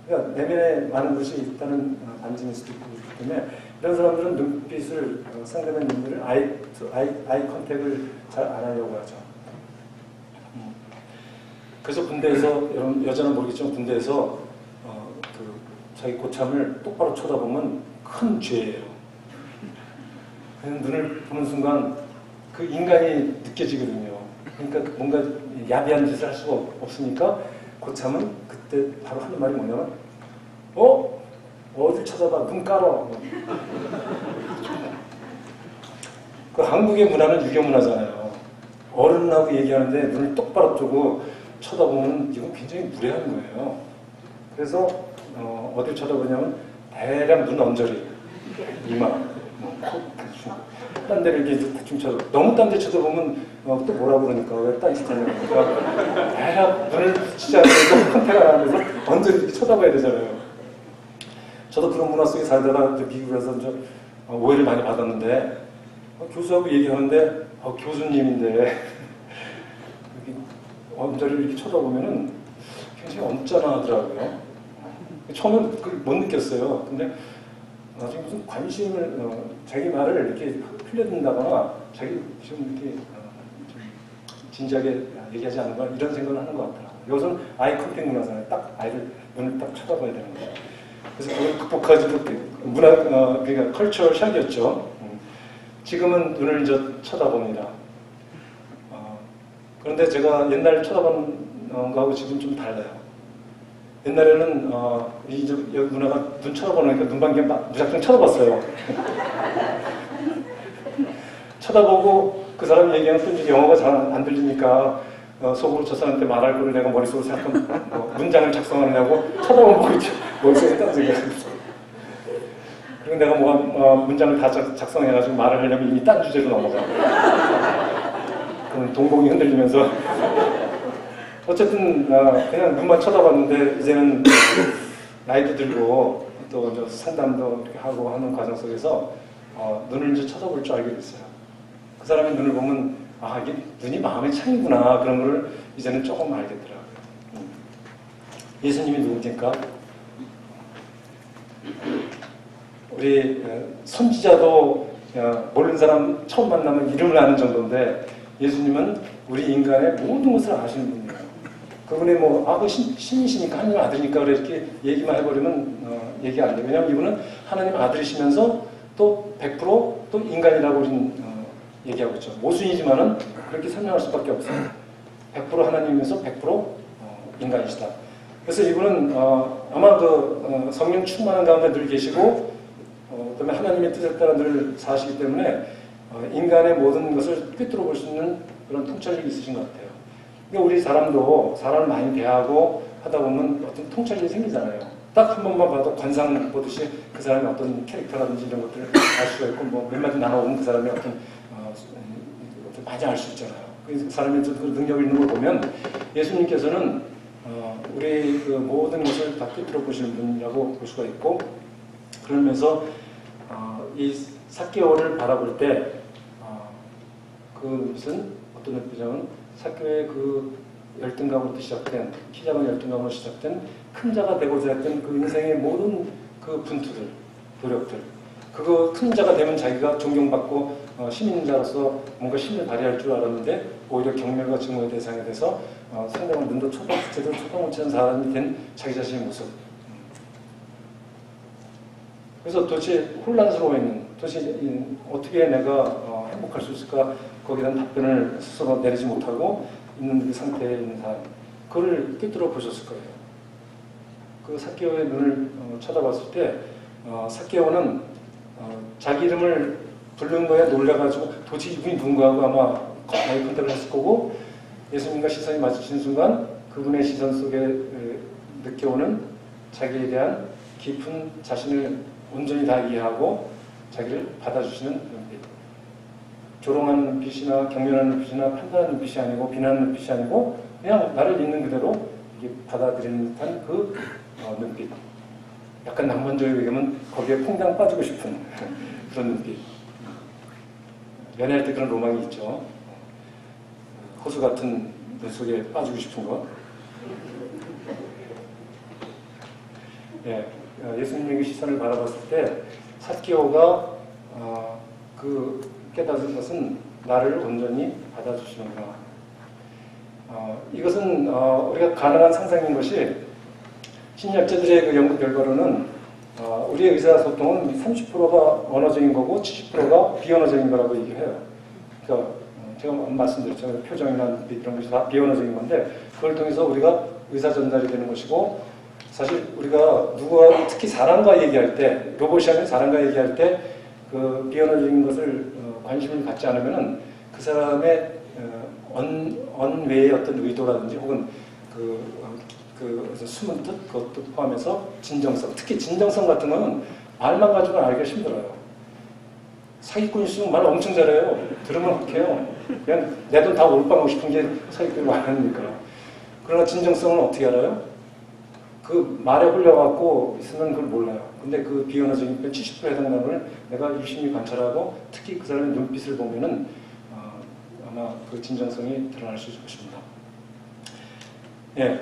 그러니까 내면에 많은 것이 있다는 반증일 수도 있고 그렇기 때문에 이런 사람들은 눈빛을 상대방 눈들을 아이 컨택을 잘 안 하려고 하죠. 그래서 군대에서 여자는 모르겠지만 군대에서 그 자기 고참을 똑바로 쳐다보면 큰 죄예요. 그냥 눈을 보는 순간 그 인간이 느껴지거든요. 그러니까 뭔가 야비한 짓을 할 수가 없으니까 고참은 그때 바로 하는 말이 뭐냐면 어딜 쳐다봐 눈 깔어. 그 한국의 문화는 유교 문화잖아요. 어른하고 얘기하는데 눈을 똑바로 뜨고 쳐다보면 이건 굉장히 무례한 거예요. 그래서 어딜 쳐다보냐면 대략 눈 언저리, 이마, 코, 대충 딴 데를 이렇게 대충 쳐다보. 너무 딴 데 쳐다보면 또 뭐라고 그러니까 왜 딴짓 하냐고 그러니까 대략 눈을 붙이지 않으면 컨택을 안 하면서 언저리 이렇게 쳐다봐야 되잖아요. 저도 그런 문화 속에 살다가 미국에서 오해를 많이 받았는데 교수하고 얘기하는데 교수님인데 언저리를 이렇게 쳐다보면은 굉장히 언짢아하더라고요. 처음엔 그걸 못 느꼈어요. 근데 나중에 무슨 관심을 자기 말을 이렇게 흘려듣는다거나 자기 좀 이렇게 좀 진지하게 얘기하지 않는가 이런 생각을 하는 것 같더라고요. 여기서는 아이 컨택 문화잖아요. 딱 아이를 눈을 딱 쳐다봐야 되는 거예요. 그래서 그걸 극복하지도 문화 그러니까 컬처럴 샥이었죠. 지금은 눈을 이제 쳐다봅니다. 그런데 제가 옛날 쳐다본 거하고 지금 좀 달라요. 옛날에는 이제 여기 누나가 눈 쳐다보니까 눈반기 막 무작정 쳐다봤어요. 쳐다보고 그 사람이 얘기하는 또 이제 영어가 잘 안 들리니까 속으로 저 사람한테 말할 거를 내가 머릿속으로 생각하면 문장을 작성하느냐고 쳐다보고 머릿속에 딱 생각했어. 그리고 내가 문장을 다 작성해가지고 말을 하려면 이미 딴 주제로 넘어가. 그럼 동공이 흔들리면서 어쨌든 그냥 눈만 쳐다봤는데 이제는 나이도 들고 또 이제 상담도 이렇게 하고 하는 과정 속에서 눈을 이제 쳐다볼 줄 알게 됐어요. 그 사람의 눈을 보면 이게 눈이 마음의 창이구나 그런 거를 이제는 조금 알겠더라고요. 예수님이 누굽니까? 우리 선지자도 모르는 사람 처음 만나면 이름을 아는 정도인데 예수님은 우리 인간의 모든 것을 아시는 분이에요. 그분이 그 신이시니까 하나님 아들이니까 그래 이렇게 얘기만 해버리면 얘기 안 돼요. 왜냐하면 이분은 하나님 아들이시면서 또 100%또 인간이라고 우리는 얘기하고 있죠. 모순이지만은 그렇게 설명할 수밖에 없어요. 100% 하나님이면서 100% 인간이시다. 그래서 이분은 아마 그 성령 충만한 가운데 늘 계시고 그다음에 하나님의 뜻에 따라 늘 사시기 때문에 인간의 모든 것을 꿰뚫어 볼 수 있는 그런 통찰력이 있으신 것 같아요. 그러니까 우리 사람도 사람을 많이 대하고 하다 보면 어떤 통찰력이 생기잖아요. 딱 한 번만 봐도 관상 보듯이 그 사람의 어떤 캐릭터라든지 이런 것들을 알 수가 있고 몇 마디 나눠보면 그 사람의 어떤 많이 알 수 있잖아요. 그 사람의 그 능력이 있는 걸 보면 예수님께서는 우리 그 모든 것을 다 꿰뚫어 보시는 분이라고 볼 수가 있고 그러면서 이 삭개오를 바라볼 때 그것은 어떤 의미냐면 삭개오의 그 열등감으로부터 시작된 키 작은 열등감으로 시작된 큰 자가 되고자 했던 그 인생의 모든 그 분투들, 노력들 그거 큰 자가 되면 자기가 존경받고 시민자로서 뭔가 힘을 발휘할 줄 알았는데 오히려 경멸과 증오의 대상이 돼서 상대방 눈도 제대로 쳐다보지 않은 사람이 된 자기 자신의 모습. 그래서 도대체 혼란스러워 있는, 도대체 어떻게 내가 행복할 수 있을까 거기에 대한 답변을 스스로 내리지 못하고 있는 그 상태에 있는 사람. 그걸 꿰뚫어 보셨을 거예요. 그 삭개오의 눈을 쳐다봤을 때 삭개오는 자기 이름을 부르는 거에 놀라가지고 도대체 이분이 누군가 하고 아마 아이 컨택을 했을 거고 예수님과 시선이 마주치는 순간 그분의 시선 속에 느껴오는 자기에 대한 깊은 자신을 온전히 다 이해하고 자기를 받아주시는 눈빛. 조롱하는 눈빛이나 경멸하는 눈빛이나 판단하는 눈빛이 아니고 비난하는 눈빛이 아니고 그냥 나를 있는 그대로 이게 받아들이는 듯한 그 눈빛. 약간 낭만적으로 얘기하면 거기에 퐁당 빠지고 싶은 그런 눈빛. 연애할 때 그런 로망이 있죠. 호수 같은 눈 속에 빠지고 싶은 것. 예, 예수님의 시선을 바라봤을 때 삭개오가 그 깨닫은 것은 나를 온전히 받아주시는구나. 이것은 우리가 가능한 상상인 것이 심리학자들의 그 연구 결과로는 우리의 의사소통은 30%가 언어적인 거고 70%가 비언어적인 거라고 얘기해요. 그러니까 제가 말씀드렸잖아요. 표정이나 눈빛 이런 것이 다 비언어적인 건데 그걸 통해서 우리가 의사 전달이 되는 것이고 사실 우리가 누가 특히 사람과 얘기할 때 로봇이 아닌 사람과 얘기할 때 그 비언어적인 것을 관심을 갖지 않으면은 그 사람의 언외의 어떤 의도라든지 혹은 그 숨은 뜻 그것도 포함해서 진정성 특히 진정성 같은 거는 말만 가지고는 알기가 힘들어요. 사기꾼 있으면 말 엄청 잘해요. 들으면 혹해요. 그냥 내 돈 다 올빵하고 싶은 게 사기꾼이 많으니까. 그러나 진정성은 어떻게 알아요? 그 말에 홀려갖고 있으면 그걸 몰라요. 근데 그 비언어적인 70% 해당하는 걸 내가 유심히 관찰하고 특히 그 사람의 눈빛을 보면은 아마 그 진정성이 드러날 수 있을 것입니다. 예.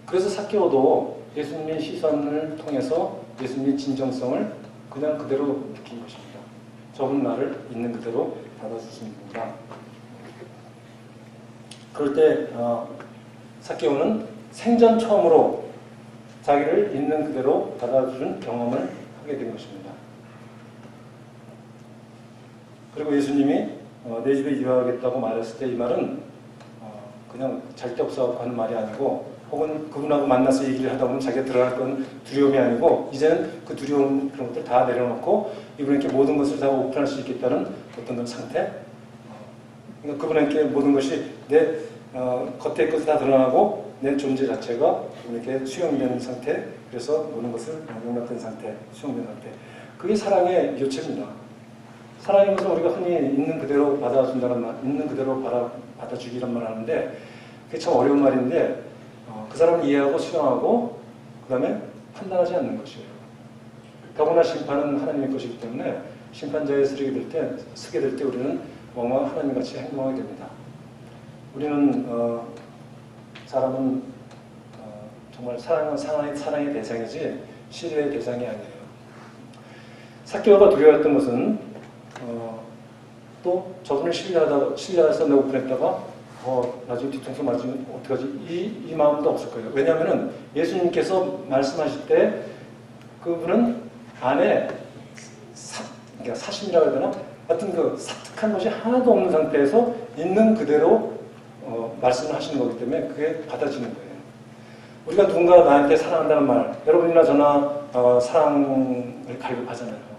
그래서 삭개오도 예수님의 시선을 통해서 예수님의 진정성을 그냥 그대로 느낀 것입니다. 저분 나를 있는 그대로 받아주십니다. 그럴 때 삭개오는 생전 처음으로 자기를 있는 그대로 받아주는 경험을 하게 된 것입니다. 그리고 예수님이 내 집에 유하겠다고 말했을 때 이 말은 그냥 절대 없어갖고 하는 말이 아니고, 혹은 그분하고 만나서 얘기를 하다 보면 자기가 들어갈 건 두려움이 아니고, 이제는 그 두려움 그런 것들 다 내려놓고 이분에게 모든 것을 다 오픈할 수 있겠다는 어떤 그런 상태. 그러니까 그분에게 모든 것이 내 겉의 것이 다 드러나고 내 존재 자체가 그분에게 수용되는 상태. 그래서 모든 것을 용납된 상태, 수용된 상태. 그게 사랑의 요체입니다. 사랑인 것은 우리가 흔히 있는 그대로 받아준다는 말, 있는 그대로 받아주기란 말 하는데, 그게 참 어려운 말인데, 그 사람을 이해하고 수용하고, 그 다음에 판단하지 않는 것이에요. 더구나 심판은 하나님의 것이기 때문에, 심판자에 서게 될 때 우리는 뭔가 하나님같이 행동하게 됩니다. 우리는, 사람은, 정말 사랑의 대상이지, 시련의 대상이 아니에요. 삭개오가 두려워했던 것은, 또 저분을 신뢰해서 내가 오픈했다가 나중에 뒤통수 맞으면 어떡하지? 이 마음도 없을 거예요. 왜냐하면 예수님께서 말씀하실 때 그분은 안에 그러니까 사심이라고 해야 되나? 하여튼 그 사특한 것이 하나도 없는 상태에서 있는 그대로 말씀을 하시는 거기 때문에 그게 받아지는 거예요. 우리가 누군가 나한테 사랑한다는 말, 여러분이나 저나 사랑을 갈급하잖아요.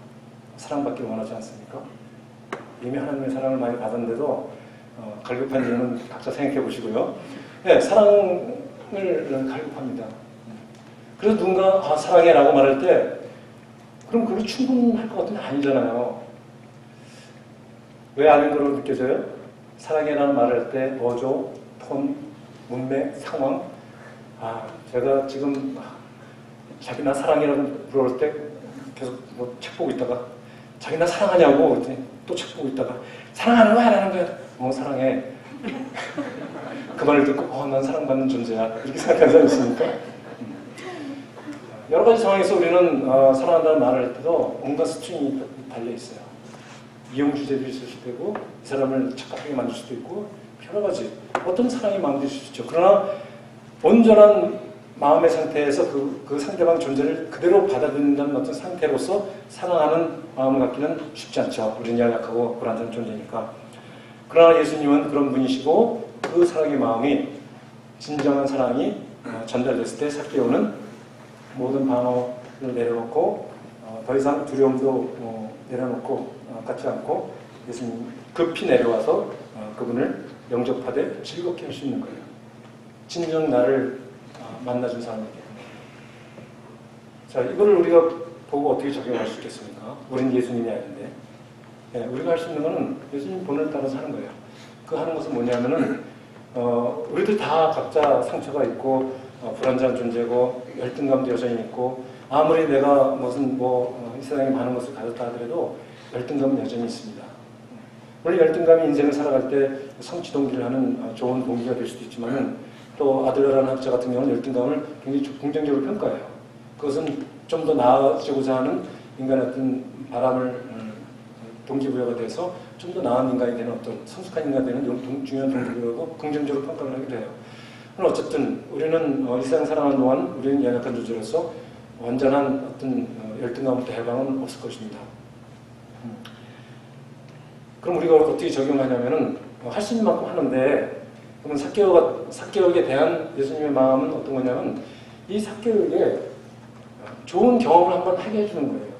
사랑받기를 원하지 않습니까? 이미 하나님의 사랑을 많이 받았는데도 갈급한 이유는 각자 생각해 보시고요. 네, 사랑을 갈급합니다. 그래서 누군가 사랑해라고 말할 때 그럼 그걸로 충분할 것 같으면 아니잖아요. 왜 아닌 걸로 느껴져요? 사랑해라는 말을 할 때 어조, 톤, 문맥, 상황. 제가 지금 자기 나 사랑해라고 물어볼 때 계속 뭐 책 보고 있다가 자기 나 사랑하냐고 그랬더니 또 책 보고 있다가 사랑하는 거야 안 하는 거야? 사랑해. 그 말을 듣고 난 사랑받는 존재야 이렇게 생각하는 사람이 있으니까 여러 가지 상황에서 우리는 사랑한다는 말을 할 때도 온갖 스트링이 달려있어요. 이용주제도 있을 수도 있고 이 사람을 착각하게 만들 수도 있고 여러 가지 어떤 사랑이 마음대로 수 있죠. 그러나 온전한 마음의 상태에서 그 상대방 존재를 그대로 받아들인다는 어떤 상태로서 사랑하는 마음을 갖기는 쉽지 않죠. 우리는 연약하고 불안한 존재니까. 그러나 예수님은 그런 분이시고 그 사랑의 마음이 진정한 사랑이 전달됐을 때 삭개오는 모든 방어를 내려놓고 더 이상 두려움도 내려놓고 갖지 않고 예수님 급히 내려와서 그분을 영접하되 즐겁게 할 수 있는 거예요. 진정 나를 만나준 사람에게. 자, 이거를 우리가 보고 어떻게 적용할 수 있겠습니까? 우린 예수님이 아닌데. 네, 우리가 할 수 있는 거는 예수님 본을 따라서 하는 거예요. 그 하는 것은 뭐냐면은, 우리들 다 각자 상처가 있고, 불완전한 존재고, 열등감도 여전히 있고, 아무리 내가 무슨 이 세상에 많은 것을 가졌다 하더라도 열등감은 여전히 있습니다. 물론 열등감이 인생을 살아갈 때 성취 동기를 하는 좋은 동기가 될 수도 있지만은 또 아들러라는 학자 같은 경우는 열등감을 굉장히 긍정적으로 평가해요. 그것은 좀 더 나아지고자 하는 인간의 어떤 바람을 동기부여가 돼서 좀 더 나은 인간이 되는 어떤 성숙한 인간이 되는 중요한 동기부여고 긍정적으로 평가를 하기도 해요. 그럼 어쨌든 우리는 이 세상 살아가는 동안 우리는 연약한 존재로서 완전한 어떤 열등감부터 해방은 없을 것입니다. 그럼 우리가 어떻게 적용하냐면은 할 수 있는 만큼 하는데 그러면 삭개오에 대한 예수님의 마음은 어떤 거냐면 이 삭개오에게 좋은 경험을 한번 하게 해주는 거예요.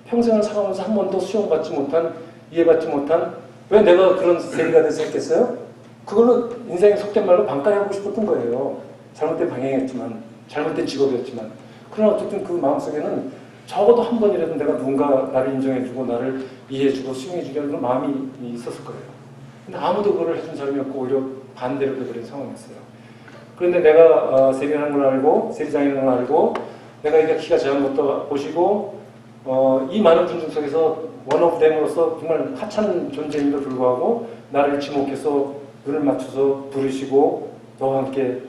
평생을 살아가면서 한 번도 수용받지 못한, 이해받지 못한 왜 내가 그런 세리가 돼서 했겠어요? 그걸로 인생에 속된 말로 반가해하고 싶었던 거예요. 잘못된 방향이었지만, 잘못된 직업이었지만. 그러나 어쨌든 그 마음속에는 적어도 한 번이라도 내가 누군가 나를 인정해주고 나를 이해해주고 수용해주려는 마음이 있었을 거예요. 근데 아무도 그걸 해준 사람이 없고 오히려 반대로 돼버린 상황이었어요. 그런데 내가 세리라는 걸 알고 세리장이라는 걸 알고 내가 이게 키가 작은 것도 보시고 이 많은 분중 속에서 원오브댐으로서 정말 하찮은 존재임에도 불구하고 나를 지목해서 눈을 맞춰서 부르시고 너와 함께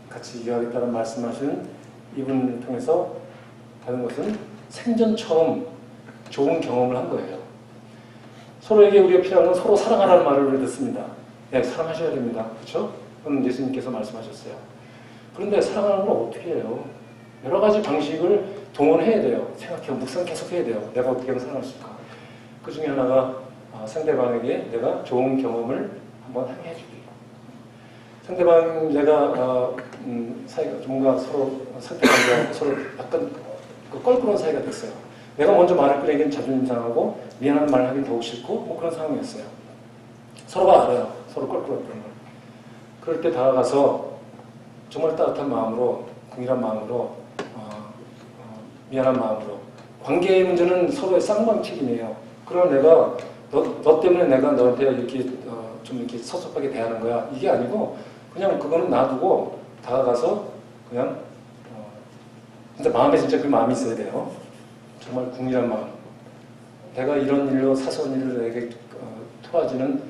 같이 일하겠다는 말씀하시는 이분을 통해서 다른 것은 생전 처음 좋은 경험을 한 거예요. 서로에게 우리가 필요한 건 서로 사랑하라는 말을 우리 듣습니다. 네, 사랑하셔야 됩니다. 그렇죠? 그건 예수님께서 말씀하셨어요. 그런데 사랑하는 건 어떻게 해요? 여러 가지 방식을 동원해야 돼요. 생각해요. 묵상 계속 해야 돼요. 내가 어떻게 하면 사랑할 수 있을까? 그 중에 하나가 상대방에게 내가 좋은 경험을 한번 하게 해주기. 상대방 내가 사이가 뭔가 서로 선택하고 서로 약간 그 껄끄러운 사이가 됐어요. 내가 먼저 말을 꺼내긴 자존심 상하고 미안한 말을 하긴 더욱 싫고 뭐 그런 상황이었어요. 서로가 알아요. 서로 껄끄러웠던 걸. 그럴 때 다가가서 정말 따뜻한 마음으로, 긍휼한 마음으로, 미안한 마음으로. 관계의 문제는 서로의 쌍방책임이에요. 그러나 내가 너 때문에 내가 너한테 이렇게 좀 이렇게 섭섭하게 대하는 거야. 이게 아니고 그냥 그거는 놔두고 다가가서 그냥 진짜 마음에 진짜 그 마음이 있어야 돼요. 정말 궁일한 마음. 내가 이런 일로 사소한 일로 내게 토라지는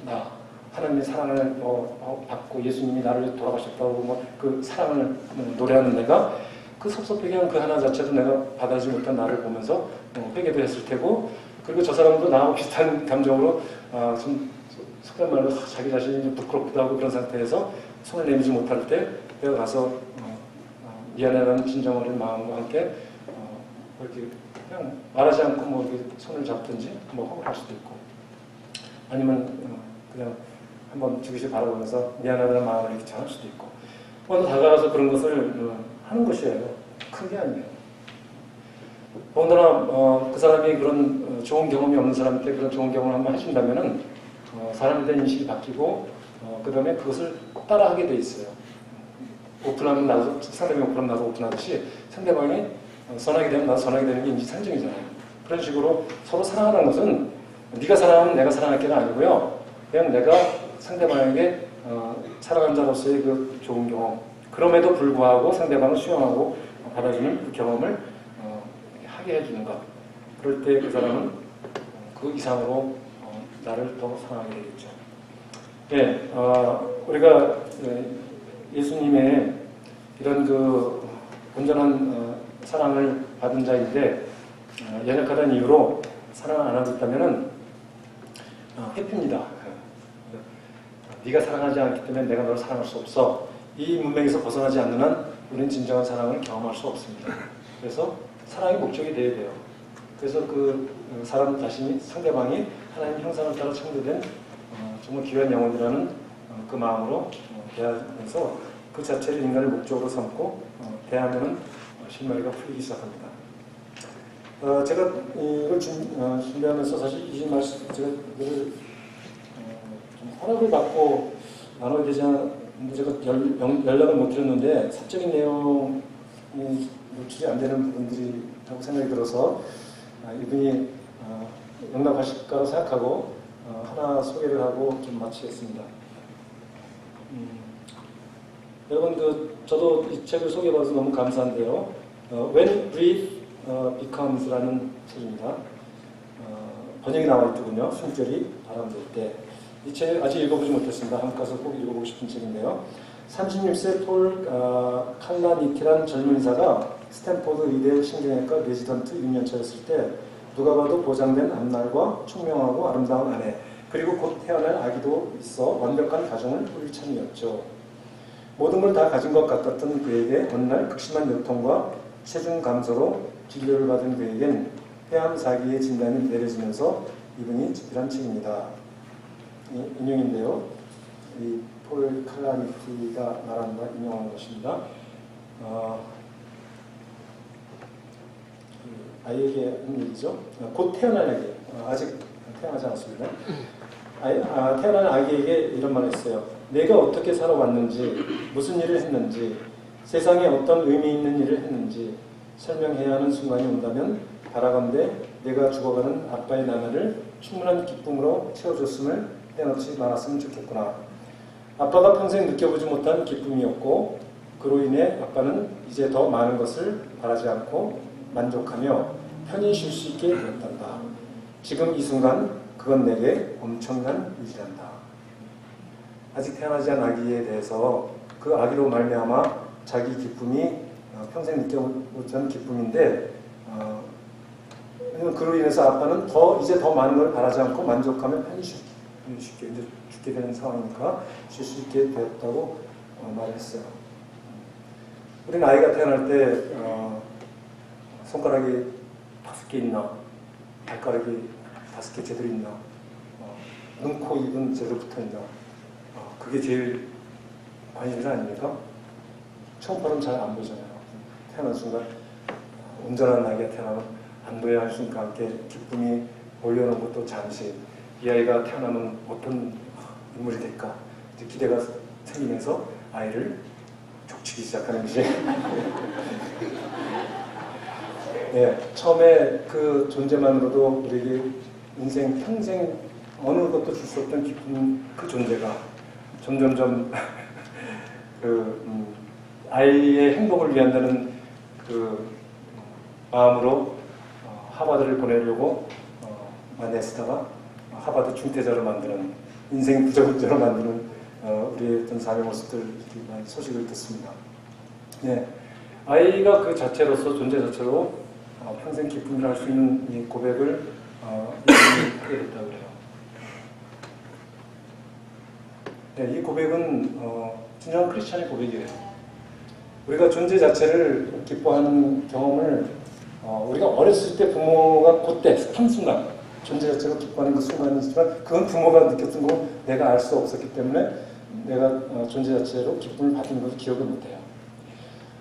나 하나님의 사랑을 받고 예수님이 나를 돌아가셨다고 그 사랑을 노래하는 내가 그 섭섭하게 한 그 하나 자체도 내가 받아들이지 못한 나를 보면서 회개도 했을 테고 그리고 저 사람도 나하고 비슷한 감정으로 좀 속된 말로 자기 자신이 부끄럽기도 하고 그런 상태에서 손을 내밀지 못할 때 내가 가서 미안해라는 진정 어린 마음과 함께 이렇게 그냥 말하지 않고 뭐 이렇게 손을 잡든지 뭐 허물할 수도 있고 아니면 그냥 한번 주기씩 바라보면서 미안하다는 마음을 이렇게 전할 수도 있고 먼저 다가가서 그런 것을 하는 것이에요. 큰 게 아니에요. 더군다나 그 사람이 그런 좋은 경험이 없는 사람한테 그런 좋은 경험을 한번 해준다면은 사람에 대한 인식이 바뀌고 그 다음에 그것을 따라하게 돼 있어요. 오픈하면 나도 상대방이 오픈하면 나도 오픈하듯이 상대방이 선하게 되면 나도 선하게 되는 게 인지상정이잖아요. 그런 식으로 서로 사랑하는 것은 네가 사랑하면 내가 사랑할게가 아니고요. 그냥 내가 상대방에게 사랑한 자로서의 그 좋은 경험 그럼에도 불구하고 상대방을 수용하고 받아주는 그 경험을 하게 해주는 것. 그럴 때 그 사람은 그 이상으로 나를 더 사랑하게 되겠죠. 예, 우리가 예수님의 이런 그 온전한 사랑을 받은 자인데 연약하다는 이유로 사랑을 안 하고 있다면은 회피입니다. 네가 사랑하지 않기 때문에 내가 너를 사랑할 수 없어. 이 문맥에서 벗어나지 않는 한 우리는 진정한 사랑을 경험할 수 없습니다. 그래서 사랑의 목적이 되어야 돼요. 그래서 그 사람 자신이 상대방이 하나님 형상을 따라 창조된 정말 귀한 영혼이라는 그 마음으로 대하면서 그 자체를 인간의 목적으로 삼고 대하면 실마리가 풀리기 시작합니다. 제가 이걸 준비하면서 사실 이 말씀 제가 좀 허락을 받고 나눠야 되지 않는데 제가 연락을 못 드렸는데 사적인 내용이 노출이 안 되는 부분들이라고 생각이 들어서 이분이 용납하실까로 생각하고 하나 소개를 하고 좀 마치겠습니다. 여러분 저도 이 책을 소개받아서 너무 감사한데요. When Grief Becomes라는 책입니다. 번역이 나와 있더군요. 숨결이 바람들 때. 이 책 아직 읽어보지 못했습니다. 한번 가서 꼭 읽어보고 싶은 책인데요. 36세 폴 칼라니티라는 젊은 의사가 스탠포드 의대 신경외과 레지던트 6년차였을 때 누가 봐도 보장된 앞날과 총명하고 아름다운 아내 그리고 곧 태어날 아기도 있어 완벽한 가정을 꾸릴 참이었죠. 모든 걸 다 가진 것 같았던 그에게 어느 날 극심한 요통과 체중 감소로 진료를 받은 그에겐 폐암 4기의 진단이 내려지면서 이분이 집필한 책입니다. 인용인데요. 이 폴 칼라니티가 말한 바 인용한 것입니다. 아이에게 한 얘기죠. 곧 태어날 아기, 아직 태어나지 않았습니다. 태어난 아기에게 이런 말을 했어요. 내가 어떻게 살아왔는지, 무슨 일을 했는지, 세상에 어떤 의미 있는 일을 했는지 설명해야 하는 순간이 온다면 바라건대 내가 죽어가는 아빠의 나날을 충분한 기쁨으로 채워줬음을 빼놓지 말았으면 좋겠구나. 아빠가 평생 느껴보지 못한 기쁨이었고 그로 인해 아빠는 이제 더 많은 것을 바라지 않고 만족하며 편히 쉴 수 있게 되었단다. 지금 이 순간 그건 내게 엄청난 일이란다. 아직 태어나지 않은 아기에 대해서 그 아기로 말미암아 자기 기쁨이 평생 느껴보지 않은 기쁨인데 그로 인해서 아빠는 이제 더 많은 걸 바라지 않고 만족하며 편히 쉽게 이제 죽게 되는 상황이니까 쉴 수 있게 되었다고 말했어요. 우리는 아이가 태어날 때 손가락이 5개 있나 발가락이 5개 제대로 있나 눈, 코, 입은 제대로 붙어있나. 그게 제일 관심사 아닙니까? 처음 바르면 잘 안 보잖아요. 태어난 순간 온전한 아기가 태어나면 안도의 한숨과 함께 기쁨이 몰려오는 것도 잠시, 이 아이가 태어나면 어떤 인물이 될까 이제 기대가 생기면서 아이를 족치기 시작하는 것이 네, 처음에 그 존재만으로도 우리에게 인생 평생 어느 것도 줄 수 없던 기쁜 그 존재가 점점점 아이의 행복을 위한다는 그 마음으로 하버드를 보내려고 내쓰다가 하버드 중퇴자로 만드는, 인생 부적응자로 만드는 우리의 어떤 삶의 모습들 많이 소식을 듣습니다. 네, 아이가 그 자체로서, 존재 자체로 평생 기쁨을 할 수 있는 이 고백을 하게 됐다고 해요. 네, 이 고백은 진정한 크리스찬의 고백이에요. 우리가 존재 자체를 기뻐하는 경험을 우리가 어렸을 때 부모가 그때 한순간 존재 자체로 기뻐하는 그 순간이 있지만 그건 부모가 느꼈던 거 내가 알 수 없었기 때문에 내가 존재 자체로 기쁨을 받은 것을 기억을 못해요.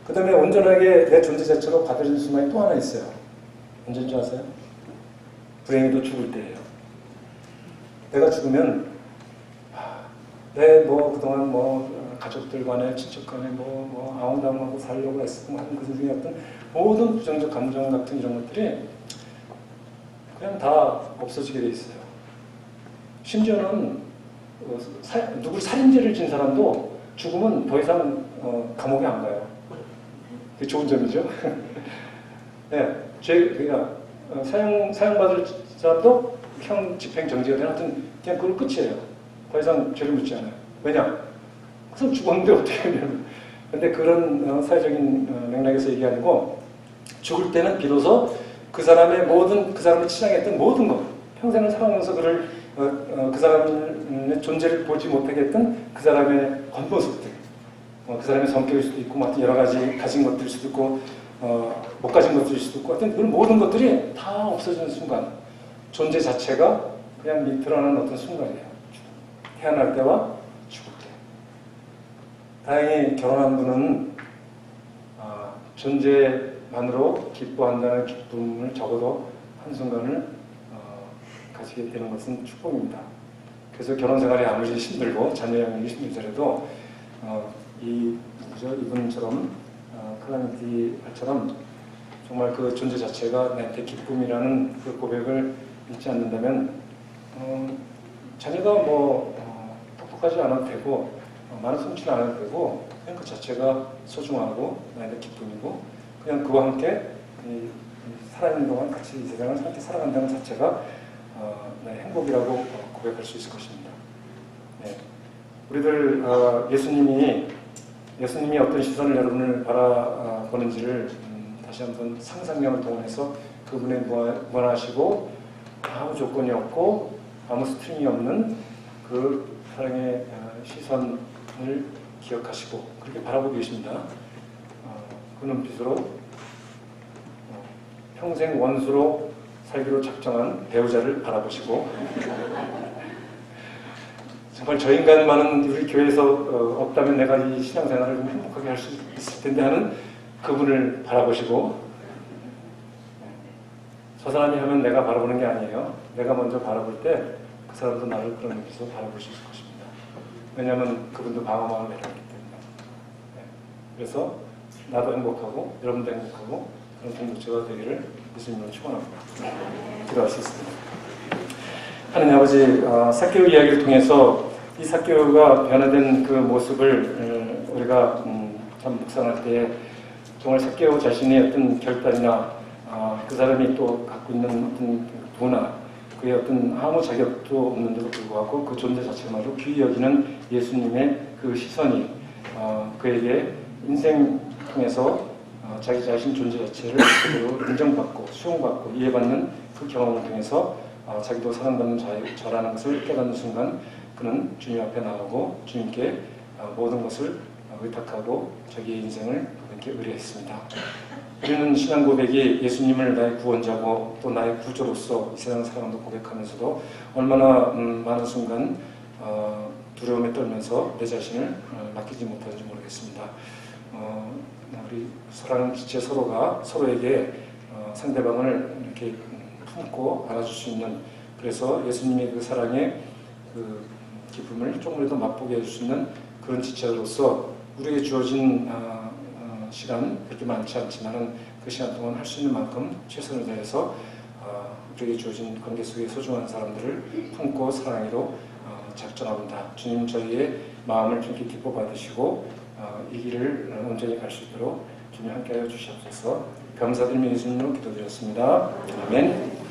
그 다음에 온전하게 내 존재 자체로 받아들인 순간이 또 하나 있어요. 언제인 줄 아세요? 불행히도 죽을 때예요. 내가 죽으면 내 그동안 가족들 간에 친척 간에 아웅다웅하고 살려고 애쓰고 하는 그 중에 어떤 모든 부정적 감정 같은 이런 것들이 그냥 다 없어지게 돼 있어요. 심지어는 누굴 살인죄를 진 사람도 죽으면 더 이상 감옥에 안 가요. 그게 좋은 점이죠. 네, 그러니까 사형받을 사람도 집행 정지가 되는, 하여튼 그냥 그걸 끝이에요. 더 이상 죄를 묻지 않아요. 왜냐? 그 사람 죽었는데 어떻게 하냐면. 근데 그런 사회적인 맥락에서 얘기 아니고, 죽을 때는 비로소 그 사람의 모든, 그 사람을 치장했던 모든 것, 평생을 살아가면서 그 사람의 존재를 보지 못하게 했던 그 사람의 겉모습들, 그 사람의 성격일 수도 있고, 여러 가지 가진 것들일 수도 있고, 못 가진 것들일 수도 있고, 하여튼 그런 모든 것들이 다 없어지는 순간, 존재 자체가 그냥 드러나는 어떤 순간이에요. 태어날 때와 죽을 때. 다행히 결혼한 분은 존재만으로 기뻐한다는 기쁨을 적어도 한순간을 가지게 되는 것은 축복입니다. 그래서 결혼 생활이 아무리 힘들고 자녀 양육이 힘들더라도 이분처럼 클라멘티처럼 정말 그 존재 자체가 나한테 기쁨이라는 그 고백을 잊지 않는다면 자녀가 똑똑하지 않아도 되고 많은 성취를 안 해도 되고 그냥 그 자체가 소중하고 나한테 기쁨이고 그냥 그와 함께 살아있는 동안 같이 이 세상을 함께 살아간다는 자체가 나의 행복이라고 고백할 수 있을 것입니다. 네. 우리들 예수님이 어떤 시선을 여러분을 바라보는지를 다시 한번 상상력을 동원해서 그분의 무한하시고 아무 조건이 없고 아무 스트링이 없는 그 사랑의 시선을 기억하시고 그렇게 바라보고 계십니다. 그 눈빛으로 평생 원수로 살기로 작정한 배우자를 바라보시고 정말 저 인간만은 우리 교회에서 없다면 내가 이 신앙생활을 좀 행복하게 할 수 있을 텐데 하는 그분을 바라보시고 저 사람이 하면 내가 바라보는 게 아니에요. 내가 먼저 바라볼 때 그 사람도 나를 그런 눈빛으로 바라볼 수 있을 것입니다. 왜냐하면 그분도 방어망을 내려왔기 때문에. 네. 그래서 나도 행복하고 여러분도 행복하고 그런 공동체가 되기를 예수님으로 축원합니다. 기도할 수 있습니다. 하나님 아버지, 삭개오 이야기를 통해서 이 삭개오가 변화된 그 모습을 우리가 참 묵상할 때 정말 삭개오 자신의 어떤 결단이나 그 사람이 또 갖고 있는 어떤 문화, 그의 어떤 아무 자격도 없는데도 불구하고 그 존재 자체만으로 귀히 여기는 예수님의 그 시선이 그에게 인생 통해서 자기 자신 존재 자체를 인정받고 수용받고 이해받는 그 경험을 통해서 자기도 사랑받는 자라는 것을 깨닫는 순간 그는 주님 앞에 나가고 주님께 모든 것을 의탁하고 자기의 인생을 그렇게 의뢰했습니다. 우리는 신앙 고백이 예수님을 나의 구원자고 또 나의 구조로서 이 세상 사랑도 고백하면서도 얼마나 많은 순간 두려움에 떨면서 내 자신을 맡기지 못하는지 모르겠습니다. 우리 사랑하는 지체 서로가 서로에게 상대방을 이렇게 품고 안아줄 수 있는, 그래서 예수님의 그 사랑의 그 기쁨을 조금이라도 맛보게 해줄 수 있는 그런 지체로서 우리에게 주어진 시간 그렇게 많지 않지만은 그 시간 동안 할 수 있는 만큼 최선을 다해서 우리에게 주어진 관계 속의 소중한 사람들을 품고 사랑하기로 작정합니다. 주님 저희의 마음을 좀 깊이 뽑아주시고 이 길을 온전히 갈 수 있도록 주님 함께하여 주시옵소서. 감사드리며 예수님으로 기도드렸습니다. 아멘.